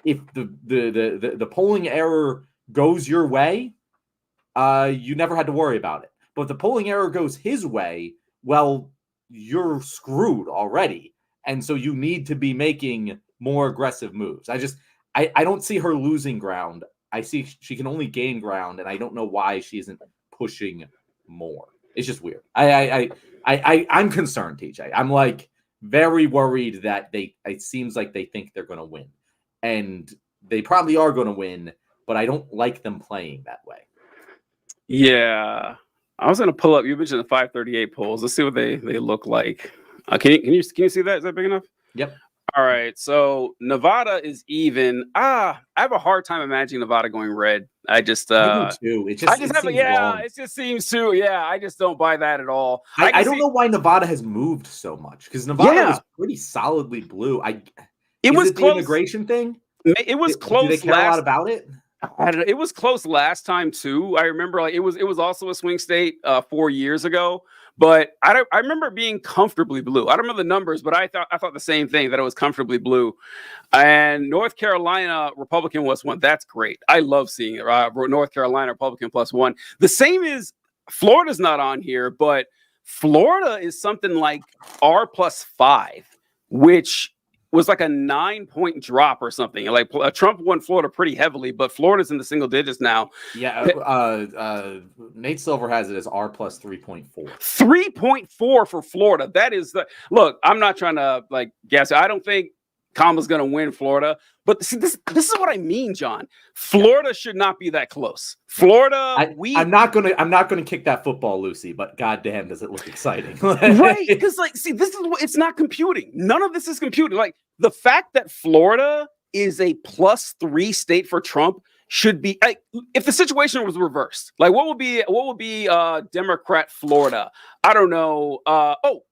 if the polling error goes your way, you never had to worry about it. But if the polling error goes his way, well, you're screwed already. And so you need to be making more aggressive moves. I don't see her losing ground. I see she can only gain ground, and I don't know why she isn't pushing more. It's just weird. I'm concerned, TJ. I'm like, very worried that it seems like they think they're going to win. And they probably are going to win, but I don't like them playing that way. Yeah. I was going to pull up, you mentioned the 538 polls. Let's see what they look like. Can you see that? Is that big enough? Yep. All right. So Nevada is even. I have a hard time imagining Nevada going red. I do too. It just seems too. Yeah, I just don't buy that at all. I don't know why Nevada has moved so much, because Nevada was pretty solidly blue. It was the immigration thing. It was close. Do they care a lot about it? I don't know. It was close last time too. I remember it was also a swing state 4 years ago. But I remember it being comfortably blue. I don't remember the numbers, but I thought the same thing, that it was comfortably blue. And North Carolina Republican +1. That's great. I love seeing it. North Carolina Republican +1. The same is Florida's not on here, but Florida is something like R+5, which was like a 9-point drop or something. Like Trump won Florida pretty heavily, but Florida's in the single digits now. Yeah, Nate Silver has it as R+3.4. 3.4 for Florida. That is look. I'm not trying to guess. I don't think Kamala's going to win Florida, but see, this is what I mean, John. Florida should not be that close. Florida, I'm not gonna kick that football, Lucy. But goddamn, does it look exciting? Right? Because this is what it's not computing. None of this is computing. Like the fact that Florida is a +3 state for Trump should be. If the situation was reversed, what would be Democrat Florida? I don't know.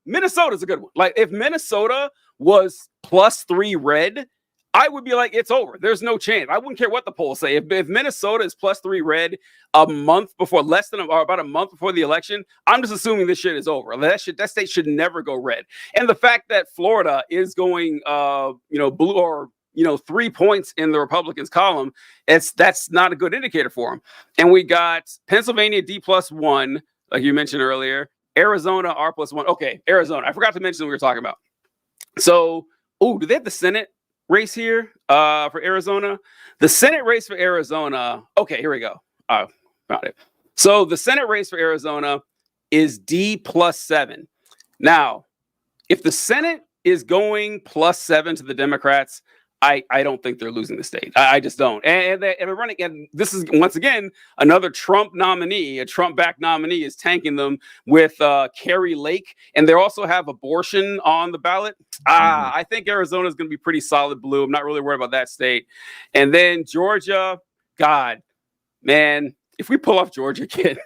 Minnesota's a good one. Like if Minnesota was +3 red, I would be like, it's over. There's no chance. I wouldn't care what the polls say. If Minnesota is +3 red about a month before the election, I'm just assuming this shit is over. That state should never go red. And the fact that Florida is going, blue or 3 points in the Republicans column, that's not a good indicator for them. And we got Pennsylvania D+1, like you mentioned earlier. Arizona R+1. Okay, Arizona. I forgot to mention what we were talking about. So, do they have the Senate race here for Arizona? The Senate race for Arizona. Okay, here we go. Found it. So the Senate race for Arizona is D+7. Now, if the Senate is going +7 to the Democrats, I don't think they're losing the state. I just don't. And they're running. And this is, once again, another Trump nominee, a Trump-backed nominee is tanking them with Carrie Lake. And they also have abortion on the ballot. I think Arizona is going to be pretty solid blue. I'm not really worried about that state. And then Georgia, God, man, if we pull off Georgia again,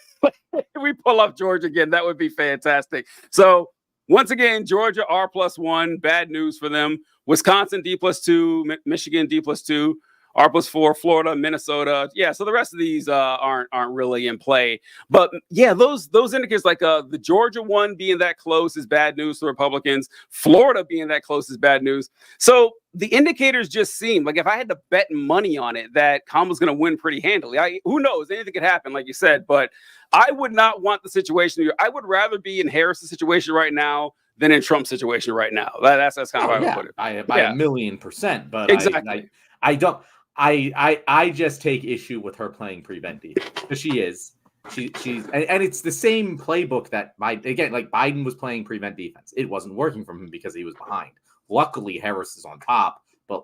that would be fantastic. So once again, Georgia R+1, bad news for them. Wisconsin D+2, Michigan D+2, R+4, Florida, Minnesota. Yeah, so the rest of these aren't really in play. But yeah, those indicators, like the Georgia one being that close is bad news for Republicans. Florida being that close is bad news. So the indicators just seem like, if I had to bet money on it, that Kamala's going to win pretty handily. Who knows? Anything could happen, like you said. But I would not want the situation. I would rather be in Harris's situation right now than in Trump's situation right now. That's kind of how I would put it. By a million%. But exactly. I don't. I just take issue with her playing prevent defense, because she's and it's the same playbook that Biden was playing prevent defense. It wasn't working for him because he was behind. Luckily, Harris is on top, but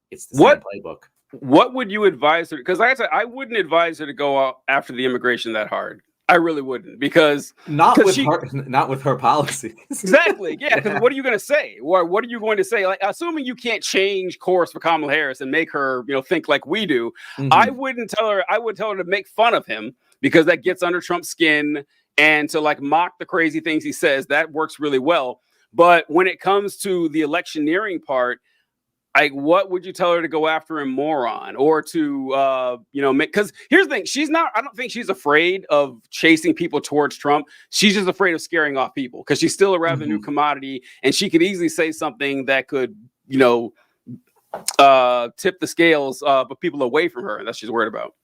it's the same playbook. What would you advise her? Because I wouldn't advise her to go after the immigration that hard. I really wouldn't, because not with her policies. Exactly. Yeah. Because what are you going to say? Or what are you going to say? Like, assuming you can't change course for Kamala Harris and make her, think like we do. Mm-hmm. I wouldn't tell her. I would tell her to make fun of him, because that gets under Trump's skin, and to mock the crazy things he says. That works really well. But when it comes to the electioneering part, what would you tell her to go after him more on, or to, because here's the thing. I don't think she's afraid of chasing people towards Trump. She's just afraid of scaring off people, because she's still a revenue commodity, and she could easily say something that could, tip the scales, but people away from her. And that's what she's worried about.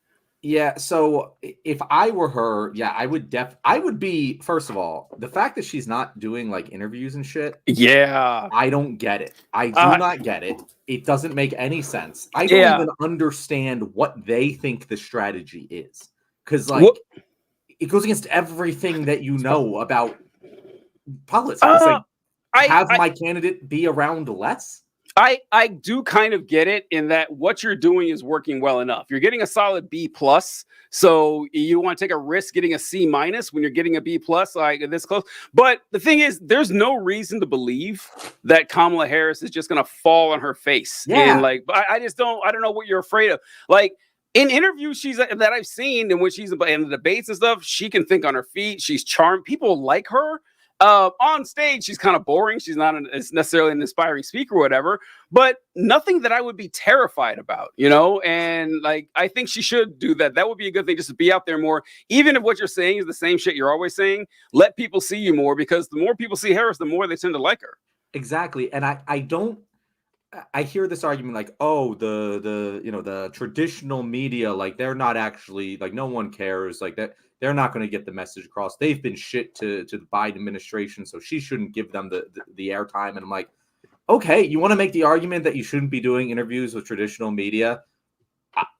Yeah. So if I were her, I would be, first of all, the fact that she's not doing interviews and shit. Yeah. I don't get it. I do not get it. It doesn't make any sense. I don't even understand what they think the strategy is. Because it goes against everything that you know about politics. have my candidate be around less? I do kind of get it in that what you're doing is working well enough. You're getting a solid B plus, so you want to take a risk getting a C minus when you're getting a B plus like this close. But the thing is, there's no reason to believe that Kamala Harris is just going to fall on her face. Yeah. And like, I just don't. I don't know what you're afraid of. Like in interviews that I've seen, and when she's in the debates and stuff, she can think on her feet. She's charmed. People like her. On stage, she's kind of boring. She's not necessarily an inspiring speaker or whatever, but nothing that I would be terrified about, you know? And like, I think she should do that. That would be a good thing, just to be out there more. Even if what you're saying is the same shit you're always saying, let people see you more, because the more people see Harris, the more they tend to like her. Exactly. And I hear this argument like, oh, the traditional media, like they're not actually, like no one cares, like that. They're not going to get the message across. They've been shit to the Biden administration, so she shouldn't give them the airtime. And I'm like, okay, you want to make the argument that you shouldn't be doing interviews with traditional media?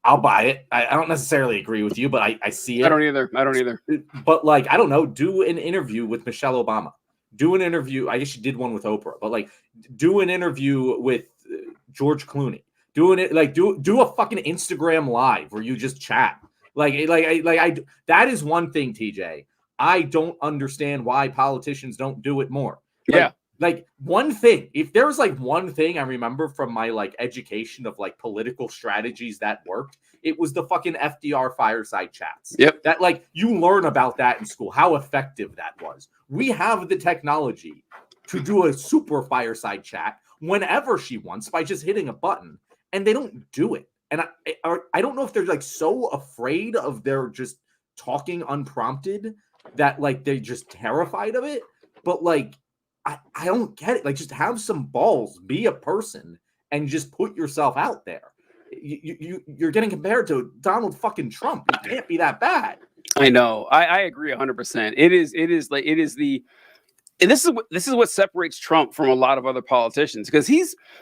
I'll buy it. I don't necessarily agree with you, but I see it. I don't either. But like, I don't know, do an interview with Michelle Obama. Do an interview. I guess she did one with Oprah, but like, do an interview with George Clooney. Do a fucking Instagram live where you just chat. That is one thing, TJ. I don't understand why politicians don't do it more. Like one thing, if there was like one thing I remember from my like education of like political strategies that worked, it was the fucking FDR fireside chats. Yep. That like you learn about that in school, how effective that was. We have the technology to do a super fireside chat whenever she wants by just hitting a button, and they don't do it. And I don't know if they're like so afraid of their just talking unprompted that like they're just terrified of it. But like, I don't get it. Like, just have some balls, be a person, and just put yourself out there. You're getting compared to Donald fucking Trump. It can't be that bad. I know. I agree 100%. It is the. And this is what separates Trump from a lot of other politicians, because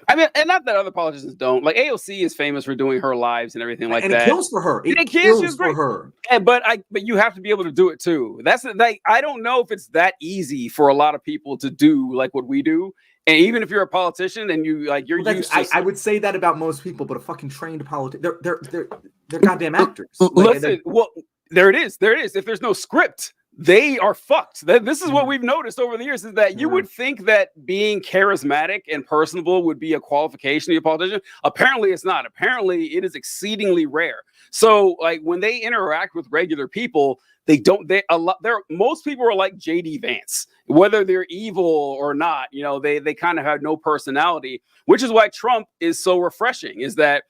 and not that other politicians don't. Like AOC is famous for doing her lives and everything like and that. It kills for her. It kills for her. But you have to be able to do it too. That's like, I don't know if it's that easy for a lot of people to do like what we do. And even if you're a politician and you're used to, I would say that about most people, but a fucking trained politician, they're goddamn actors. Listen, well, there it is. If there's no script, they are fucked. This is what we've noticed over the years, is that you would think that being charismatic and personable would be a qualification to be a politician. Apparently it's not. Apparently it is exceedingly rare. So like when they interact with regular people, most people are like JD Vance, whether they're evil or not, you know, they kind of have no personality, which is why Trump is so refreshing, is that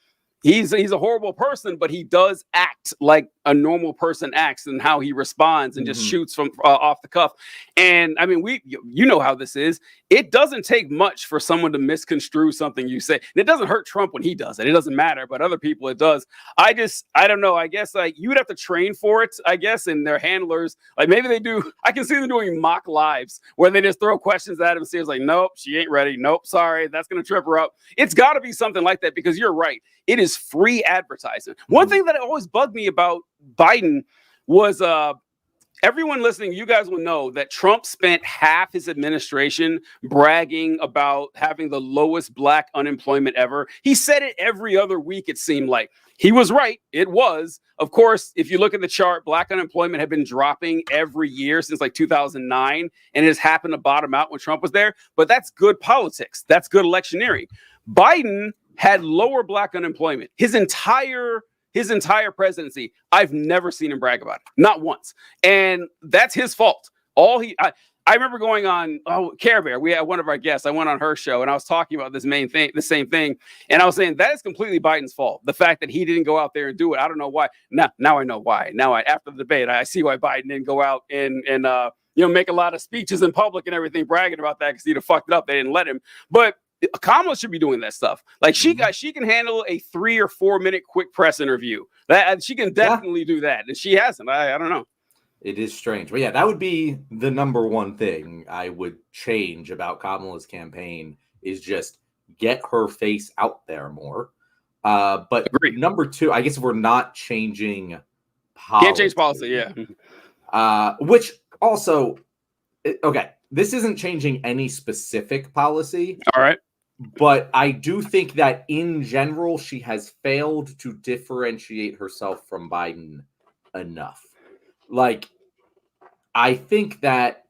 he's a horrible person, but he does act like a normal person acts, and how he responds and just shoots from off the cuff. And I mean, you know how this is. It doesn't take much for someone to misconstrue something you say. And it doesn't hurt Trump when he does it. It doesn't matter, but other people it does. I don't know. I guess like you would have to train for it, I guess, and their handlers, like maybe they do. I can see them doing mock lives where they just throw questions at him and see it's like, nope, she ain't ready. Nope, sorry, that's gonna trip her up. It's got to be something like that, because you're right. It is free advertising. One thing that always bugged me about Biden was everyone listening, you guys will know that Trump spent half his administration bragging about having the lowest black unemployment ever. He said it every other week, it seemed like. He was right. It was. Of course, if you look at the chart, black unemployment had been dropping every year since like 2009, and it has happened to bottom out when Trump was there. But that's good politics. That's good electioneering. Biden had lower black unemployment his entire presidency. I've never seen him brag about it, not once, and that's his fault. I remember going on Care Bear. We had one of our guests. I went on her show and I was talking about the same thing, and I was saying that is completely Biden's fault. The fact that he didn't go out there and do it. I don't know why. Now I know why. After the debate, I see why Biden didn't go out and make a lot of speeches in public and everything, bragging about that, because he'd have fucked it up. They didn't let him, but Kamala should be doing that stuff. Like she can handle a 3 or 4 minute quick press interview. That she can definitely do that, and she hasn't. I don't know. It is strange, but yeah, that would be the number one thing I would change about Kamala's campaign, is just get her face out there more. But Agreed. Number two, I guess if we're not changing policy, can't change policy, yeah. Which also, okay, this isn't changing any specific policy. All right. But I do think that in general, she has failed to differentiate herself from Biden enough. Like, I think that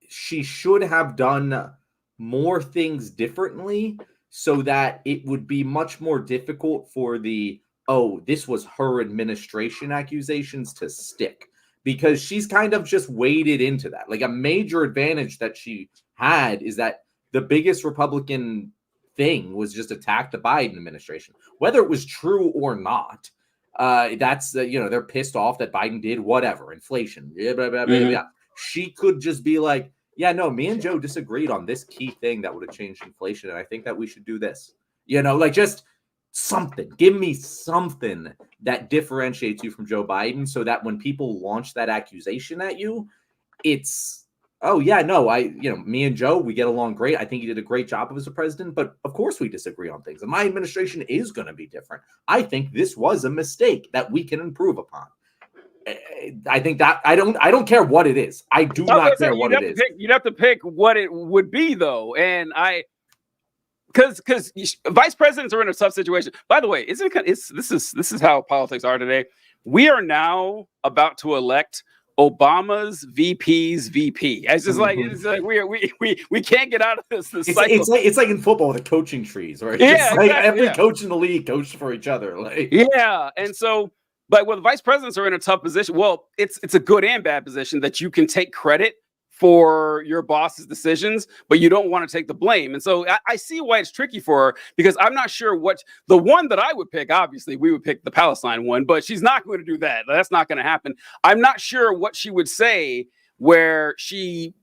she should have done more things differently so that it would be much more difficult for this was her administration accusations to stick. Because she's kind of just waded into that. Like, a major advantage that she had is that the biggest Republican thing was just attack the Biden administration, whether it was true or not. That's they're pissed off that Biden did whatever, inflation. Blah, blah, blah, blah, blah. She could just be like, yeah, no, me and Joe disagreed on this key thing that would have changed inflation, and I think that we should do this. Like, just something. Give me something that differentiates you from Joe Biden, so that when people launch that accusation at you, it's, oh yeah, no, me and Joe, we get along great. I think he did a great job as a president, but of course we disagree on things. And my administration is going to be different. I think this was a mistake that we can improve upon. I think that I don't care what it is. I do not care what it is. You'd have to pick what it would be, though. And because vice presidents are in a tough situation. By the way, this is how politics are today. We are now about to elect Obama's VP's VP. It's just like, we can't get out of this cycle. It's like in football, the coaching trees, right? Yeah, exactly, every coach in the league coached for each other. And so, but when the vice presidents are in a tough position, well, it's a good and bad position that you can take credit for your boss's decisions, but you don't want to take the blame. And so I see why it's tricky for her, because I'm not sure what the one that I would pick. Obviously, we would pick the Palestine one, but she's not going to do that. That's not going to happen. I'm not sure what she would say where she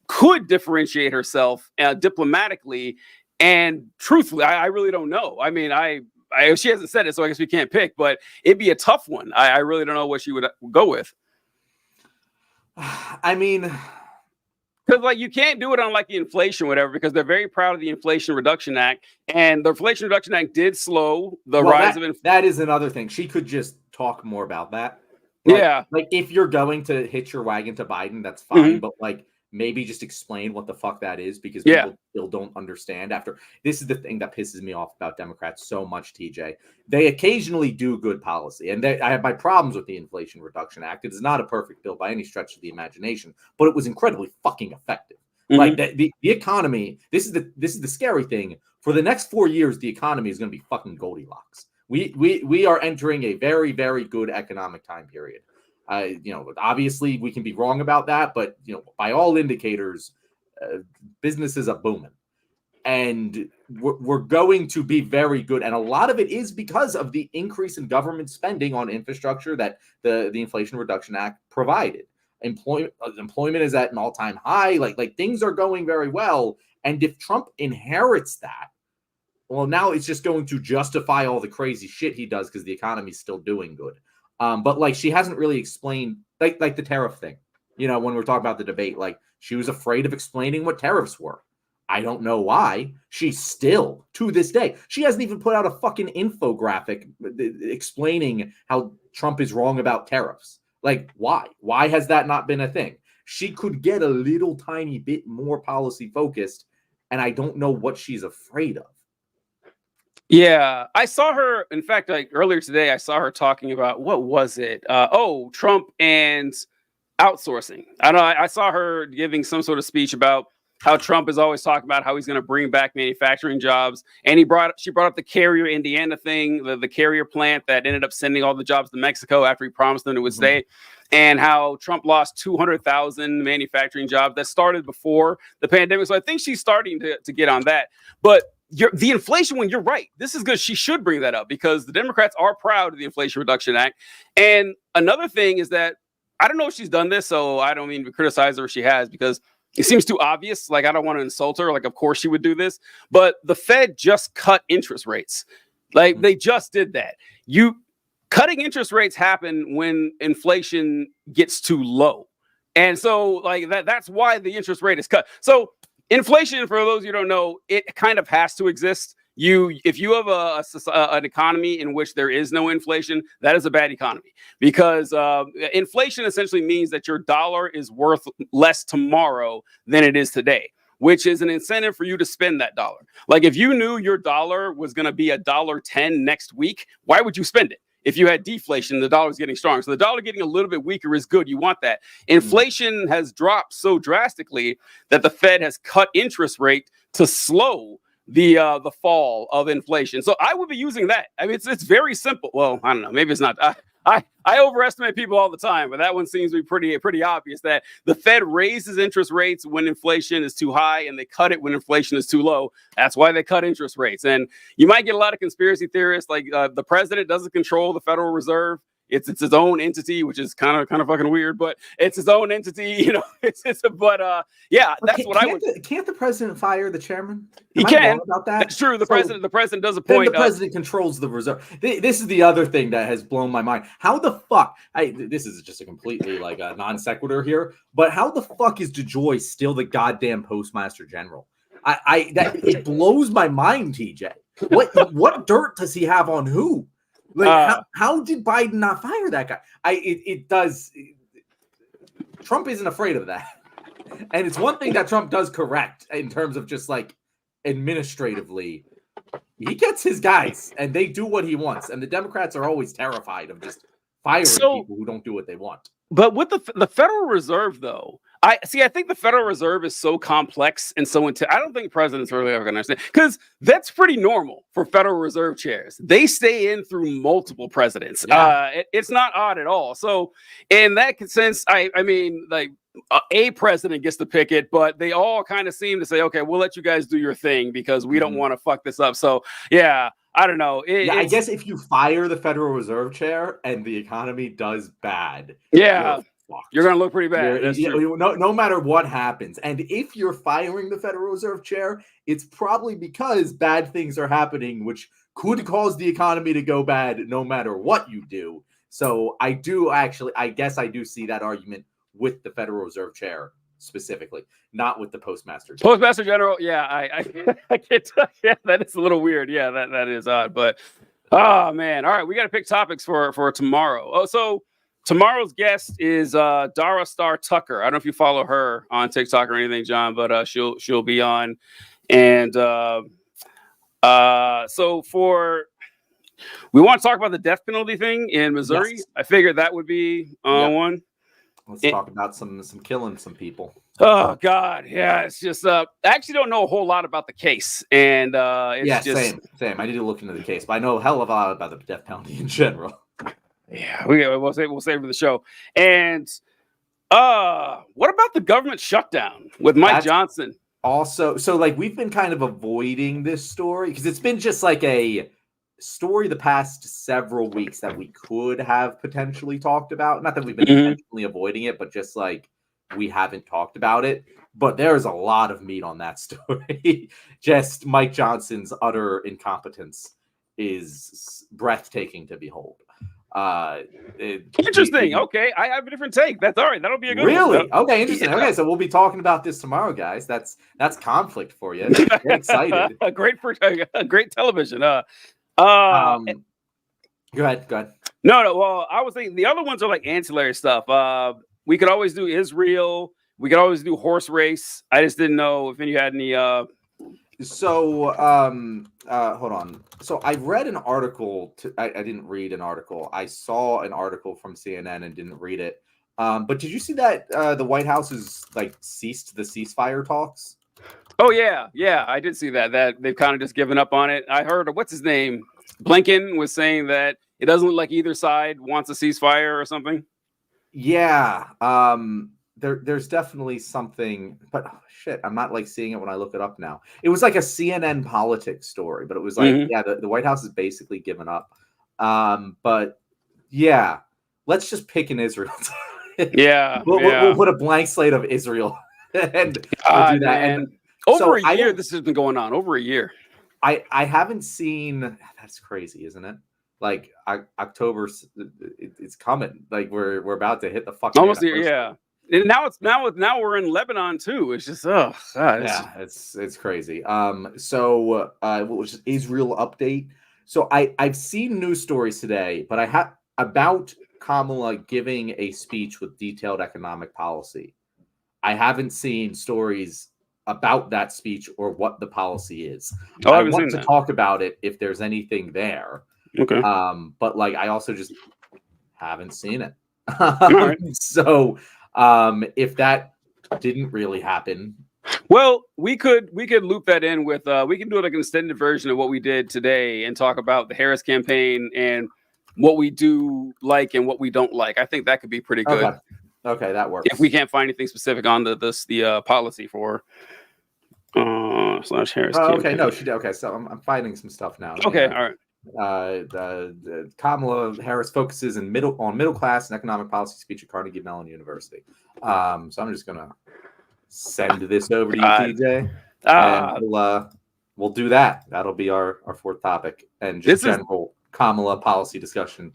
could differentiate herself diplomatically and truthfully. I really don't know. I mean, she hasn't said it, so I guess we can't pick, but it'd be a tough one. I really don't know what she would go with. I mean, because like you can't do it on like the inflation, whatever, because they're very proud of the Inflation Reduction Act, and the Inflation Reduction Act did slow the rise of inflation. That is another thing. She could just talk more about that. Like if you're going to hitch your wagon to Biden, that's fine, but like maybe just explain what the fuck that is, because people still don't understand. This is the thing that pisses me off about Democrats so much, TJ. They occasionally do good policy, and I have my problems with the Inflation Reduction Act. It is not a perfect bill by any stretch of the imagination, but it was incredibly fucking effective. Like the economy, this is the scary thing. For the next 4 years, the economy is going to be fucking Goldilocks. We are entering a very, very good economic time period. Obviously we can be wrong about that, but by all indicators, businesses are booming, and we're going to be very good. And a lot of it is because of the increase in government spending on infrastructure that the Inflation Reduction Act provided. Employment is at an all-time high. Like things are going very well. And if Trump inherits that, well, now it's just going to justify all the crazy shit he does because the economy's still doing good. But like she hasn't really explained like the tariff thing. When we're talking about the debate, like she was afraid of explaining what tariffs were. I don't know why. She's still, to this day, she hasn't even put out a fucking infographic explaining how Trump is wrong about tariffs. Like, why? Why has that not been a thing? She could get a little tiny bit more policy focused, and I don't know what she's afraid of. Yeah, I saw her. In fact, like earlier today, I saw her talking about what was it? Trump and outsourcing. I know I saw her giving some sort of speech about how Trump is always talking about how he's going to bring back manufacturing jobs, and she brought up the Carrier, Indiana thing, the Carrier plant that ended up sending all the jobs to Mexico after he promised them it would stay, and how Trump lost 200,000 manufacturing jobs that started before the pandemic. So I think she's starting to get on that, but. The inflation one, you're right. This is good. She should bring that up because the Democrats are proud of the Inflation Reduction Act. And another thing is that I don't know if she's done this, so I don't mean to criticize her if she has, because it seems too obvious. Like, I don't want to insult her. Like, of course she would do this. But the Fed just cut interest rates. Like, they just did that. Cutting interest rates happen when inflation gets too low. And so, like, that's why the interest rate is cut. So inflation, for those you don't know, it kind of has to exist if you have an economy in which there is no inflation, that is a bad economy, because inflation essentially means that your dollar is worth less tomorrow than it is today, which is an incentive for you to spend that dollar. Like if you knew your dollar was going to be $1.10 next week, why would you spend it? If you had deflation, the dollar's getting strong. So the dollar getting a little bit weaker is good. You want that. Inflation has dropped so drastically that the Fed has cut interest rate to slow the fall of inflation. So I would be using that. I mean, it's very simple. Well, I don't know. Maybe it's not. I overestimate people all the time, but that one seems to be pretty obvious, that the Fed raises interest rates when inflation is too high and they cut it when inflation is too low. That's why they cut interest rates. And you might get a lot of conspiracy theorists like the president doesn't control the Federal Reserve. It's its own entity, which is kind of fucking weird, but it's its own entity, you know. Yeah, that's what I would. Can't the president fire the chairman? He can. About that? That's true. The president does appoint. The president controls the reserve. This is the other thing that has blown my mind. How the fuck? This is just a completely like a non sequitur here, but how the fuck is DeJoy still the goddamn postmaster general? It blows my mind, TJ. What dirt does he have on who? Like, how did Biden not fire that guy? It does. Trump isn't afraid of that. And it's one thing that Trump does correct in terms of just like administratively. He gets his guys and they do what he wants. And the Democrats are always terrified of just firing people who don't do what they want. But with the Federal Reserve, though, I think the Federal Reserve is so complex and so I don't think presidents really ever going to understand, because that's pretty normal for Federal Reserve chairs. They stay in through multiple presidents. Yeah. It's not odd at all. So in that sense, I mean, like a president gets to pick it, but they all kind of seem to say, okay, we'll let you guys do your thing because we don't want to fuck this up. So yeah. I don't know. I guess if you fire the Federal Reserve chair and the economy does bad, you're going to look pretty bad. No matter what happens. And if you're firing the Federal Reserve chair, it's probably because bad things are happening, which could cause the economy to go bad no matter what you do. So I guess I do see that argument with the Federal Reserve chair specifically, not with the postmaster general. Yeah, I can't tell. Yeah, that is a little weird. Yeah, that is odd. But oh man, all right, we got to pick topics for tomorrow. Oh, so tomorrow's guest is Dara Star Tucker. I don't know if you follow her on TikTok or anything, John, but she'll be on. And so we want to talk about the death penalty thing in Missouri. Yes. I figured that would be one. Let's talk about some killing some people. Oh God, yeah. It's just I actually don't know a whole lot about the case, and it's just same. I need to look into the case, but I know a hell of a lot about the death penalty in general. Yeah, we'll save for the show. And what about the government shutdown with Mike Johnson? Also, so like we've been kind of avoiding this story because it's been just like a story the past several weeks that we could have potentially talked about. Not that we've been intentionally avoiding it, but just like we haven't talked about it. But there's a lot of meat on that story. Just Mike Johnson's utter incompetence is breathtaking to behold. Interesting. Okay, I have a different take. That's all right. That'll be a good really one. Okay. Interesting. Yeah. Okay, so we'll be talking about this tomorrow, guys. That's conflict for you. Get excited. Great television. Go ahead. No. Well, I was thinking the other ones are like ancillary stuff. We could always do Israel. We could always do horse race. I just didn't know if you had any. So, hold on. So I read an article. I didn't read an article. I saw an article from CNN and didn't read it. But did you see that the White House has like ceased the ceasefire talks? Oh yeah, I did see that. That they've kind of just given up on it. I heard what's his name, Blinken was saying that it doesn't look like either side wants a ceasefire or something. Yeah, there's definitely something, but shit, I'm not like seeing it when I look it up now. It was like a CNN politics story, but it was like, the White House has basically given up. But yeah, let's just pick an Israel. We'll put a blank slate of Israel and we'll do that. And over a year, this has been going on. Over a year. I haven't seen. That's crazy, isn't it? Like October, it's coming. Like we're about to hit the fucking almost here. Yeah. And now we're in Lebanon too. It's just God, Yeah, it's crazy. So what was Israel update? So I've seen news stories today, but I have about Kamala giving a speech with detailed economic policy. I haven't seen stories about that speech or what the policy is. Oh, I I haven't want seen to that. talk about it if there's anything there. Okay. But like I also just haven't seen it. right. So if that didn't really happen. Well, we could loop that in with we can do like an extended version of what we did today and talk about the Harris campaign and what we do like and what we don't like. I think that could be pretty good. Okay, that works. If we can't find anything specific on the policy for slash Harris. Okay, no, she did. Okay, so I'm finding some stuff now. Okay, all right. Kamala Harris focuses on middle class and economic policy speech at Carnegie Mellon University. So I'm just gonna send this over to you, TJ, and we'll do that. That'll be our fourth topic and just general Kamala policy discussion.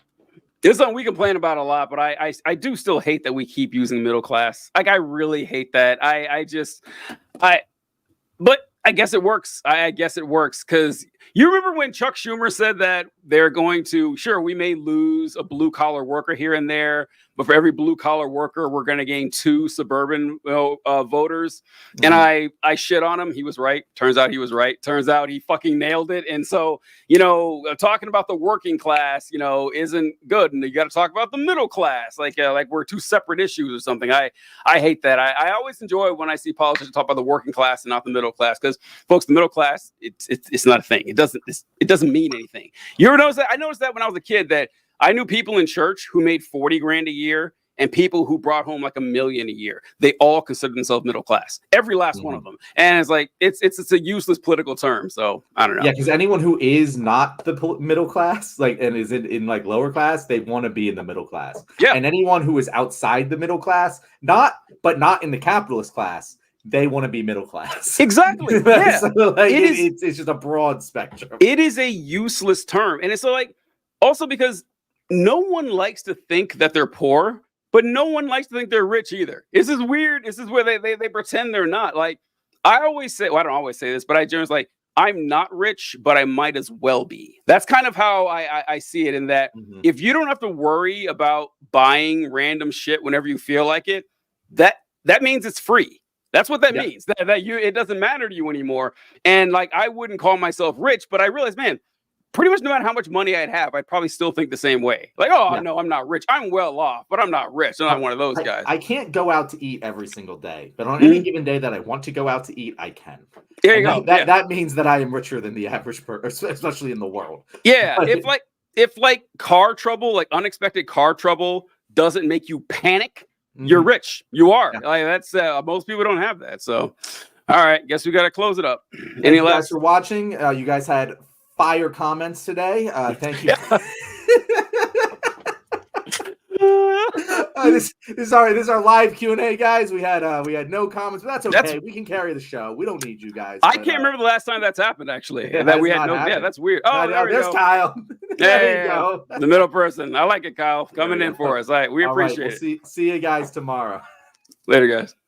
This is something we complain about a lot, but I do still hate that we keep using middle class. Like I really hate that. But I guess it works. I guess it works because you remember when Chuck Schumer said that they're going to, sure, we may lose a blue collar worker here and there, but for every blue collar worker, we're going to gain 2 suburban voters. Mm-hmm. And I shit on him. He was right. Turns out he was right. Turns out he fucking nailed it. And so, talking about the working class, isn't good. And you got to talk about the middle class, like we're 2 separate issues or something. I hate that. I always enjoy when I see politicians talk about the working class and not the middle class, because folks, the middle class, it's not a thing. It doesn't mean anything. You ever notice that? I noticed that when I was a kid that I knew people in church who made 40 grand a year and people who brought home like $1 million a year. They all considered themselves middle class. Every last one of them. And it's like, it's a useless political term. So I don't know. Yeah. Because anyone who is not the middle class, and is in like lower class, they want to be in the middle class. Yeah. And anyone who is outside the middle class, but not in the capitalist class, they want to be middle class. Exactly. Yeah. So it's just a broad spectrum. It is a useless term. And it's like, also because no one likes to think that they're poor, but no one likes to think they're rich either. This is weird. This is where they pretend they're not. Like I always say, well, I don't always say this, but I generally like, I'm not rich, but I might as well be. That's kind of how I see it, in that if you don't have to worry about buying random shit whenever you feel like it, that means it's free. That's what that means. That it doesn't matter to you anymore. And like, I wouldn't call myself rich, but I realized, man, pretty much no matter how much money I'd have, I'd probably still think the same way. Like, no, I'm not rich. I'm well off, but I'm not rich. I'm not one of those guys. I can't go out to eat every single day, but on any given day that I want to go out to eat, I can. There you go. That means that I am richer than the average person, especially in the world. Yeah. If car trouble, like unexpected car trouble, doesn't make you panic, you're rich. You are. Yeah. Like that's most people don't have that. So, all right, guess we got to close it up. Any last for watching? You guys had fire comments today. Thank you. This is our live Q&A, guys. We had no comments, but that's okay. We can carry the show. We don't need you guys. I can't remember the last time that's happened. Actually, that we had no. Happened. Yeah, that's weird. Oh, there's Kyle. There you go. The middle person. I like it, Kyle. Coming in for us. All right, we appreciate it. See you guys tomorrow. Later, guys.